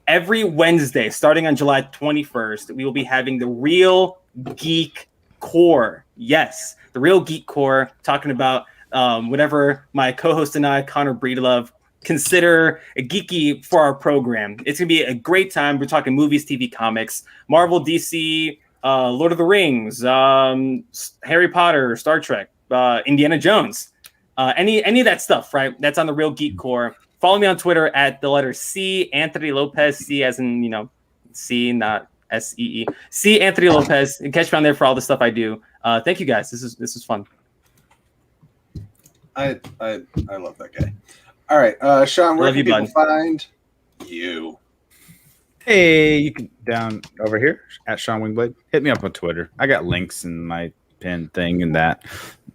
Every Wednesday, starting on July 21st, we will be having the Real Geek Core. Yes, the Real Geek Core, talking about whatever my co-host and I, Connor Breedlove, consider a geeky for our program. It's going to be a great time. We're talking movies, TV, comics, Marvel, DC, Lord of the Rings, Harry Potter, Star Trek, Indiana Jones, any of that stuff, right? That's on the Real Geek Core. Follow me on Twitter at the letter C, Anthony Lopez, C as in, C, not S-E-E. C, Anthony Lopez. And catch me on there for all the stuff I do. Thank you guys. This is fun. I love that guy. All right, Sean, where Love can you, people bud. find you? Hey, you can down over here at Sean Wingblade. Hit me up on Twitter. I got links in my pinned thing and that.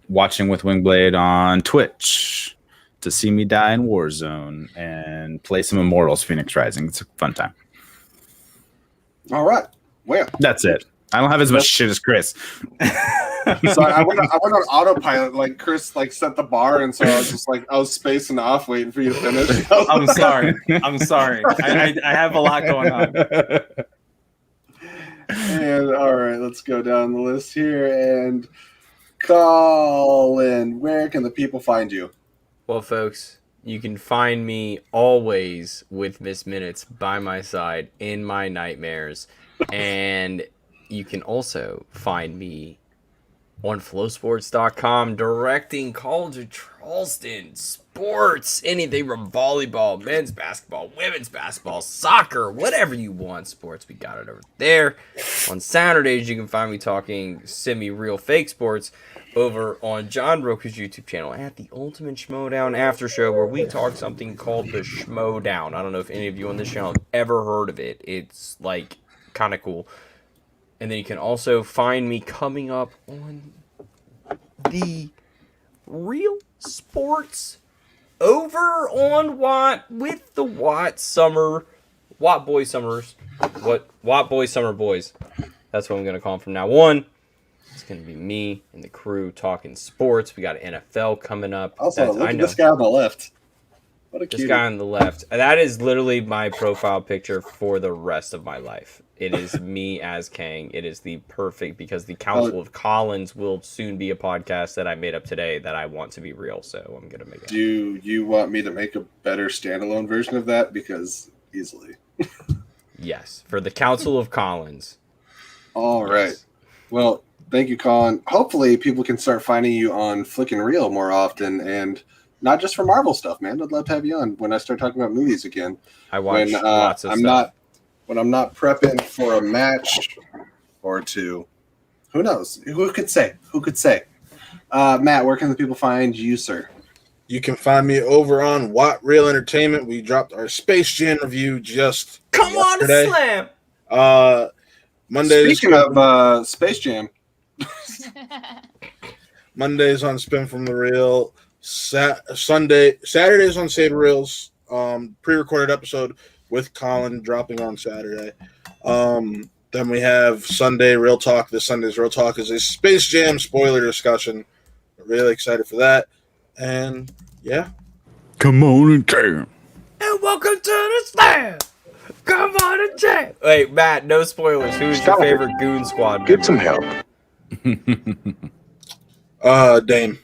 Watching with Wingblade on Twitch to see me die in Warzone and play some Immortals Phoenix Rising. It's a fun time. All right. Well, That's it. I don't have as much shit as Chris. so I went on autopilot. Like Chris, like set the bar, and so I was just like I was spacing off, waiting for you to finish. I'm sorry. I have a lot going on. And all right, let's go down the list here. And Colin, where can the people find you? Well, folks, you can find me always with Miss Minutes by my side in my nightmares. And you can also find me on flowsports.com directing College of Charleston sports, anything from volleyball, men's basketball, women's basketball, soccer, whatever you want sports, we got it over there. On Saturdays, you can find me talking semi-real fake sports over on John Roku's YouTube channel at the Ultimate Schmodown After Show, where we talk something called the Schmodown. I don't know if any of you on this channel have ever heard of it. It's like kind of cool. And then you can also find me coming up on the Real Sports over on Watt with the Watt Boy Summers. Watt Boy Summer Boys. That's what I'm going to call them from now on. It's going to be me and the crew talking sports. We got NFL coming up. Also, look at this guy on the left. What a This cutie. guy on the left. That is literally my profile picture for the rest of my life. It is me as Kang. It is the perfect, because the Council of Collins will soon be a podcast that I made up today that I want to be real. So I'm going to make it. Do you want me to make a better standalone version of that? Because easily. Yes, for the Council of Collins. All right. Yes. Well, thank you, Colin. Hopefully people can start finding you on Flickin' Real more often, and not just for Marvel stuff, man. I'd love to have you on when I start talking about movies again. I watch lots of stuff. When I'm not prepping for a match or two. Who knows? Who could say? Matt, where can the people find you, sir? You can find me over on Watt Real Entertainment. We dropped our Space Jam review just Come yesterday. on, Slam! Mondays. Speaking of Space Jam. Mondays on Spin from the Reel. Saturdays on Saber Reels. Pre-recorded episode with Colin dropping on Saturday. Then we have Sunday Real Talk. This Sunday's Real Talk is a Space Jam spoiler discussion. Really excited for that. And yeah. Come on and jam. And welcome to the Slam! Come on and jam! Wait, Matt, no spoilers. Who's your favorite Goon Squad member? Get some help. Dame.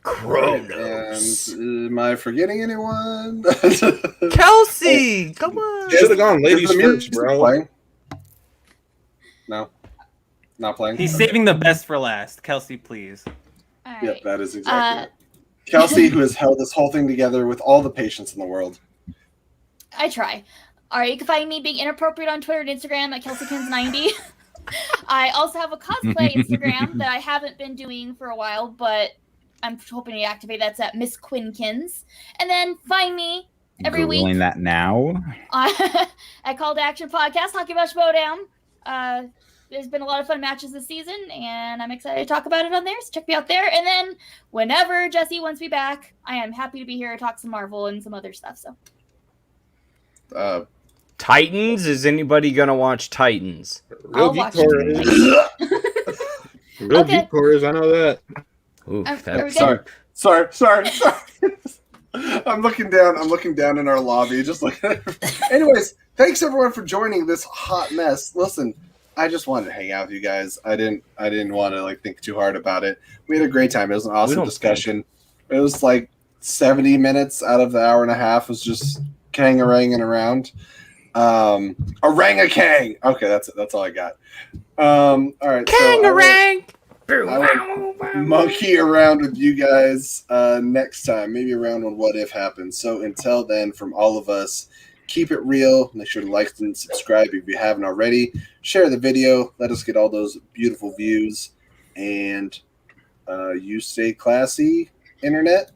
Kronos. And am I forgetting anyone? Kelsey! Come on! Should have gone ladies Is the first, music bro. playing? No. Not playing? He's saving the best for last. Kelsey, please. All right. Yep, that is exactly it. Kelsey, who has held this whole thing together with all the patience in the world. I try. All right, you can find me being inappropriate on Twitter and Instagram at KelseyKins90. I also have a cosplay Instagram that I haven't been doing for a while, but I'm hoping to activate. That's at Miss Quinkins. And then find me every Googling week that now. at Call to Action Podcast, talking about Schmodown. There's been a lot of fun matches this season, and I'm excited to talk about it on there, so check me out there. And then whenever Jesse wants me back, I am happy to be here to talk some Marvel and some other stuff. So Titans? Is anybody gonna watch Titans? Real I'll Geek watch Core it. is. Real Okay. Geek Core is. I know that. Ooh, There we go. Sorry. I'm looking down in our lobby, just looking. Anyways, thanks everyone for joining this hot mess. Listen, I just wanted to hang out with you guys. I didn't want to think too hard about it. We had a great time. It was an awesome discussion. It was like 70 minutes out of the hour and a half was just Kang-a-ranging around. Orang-a-Kang. Okay, that's it. That's all I got. All right. Kang-a-rang! I will monkey around with you guys next time, maybe around when What If happens. So until then, from all of us, keep it real. Make sure to like and subscribe if you haven't already. Share the video. Let us get all those beautiful views. And you stay classy, internet.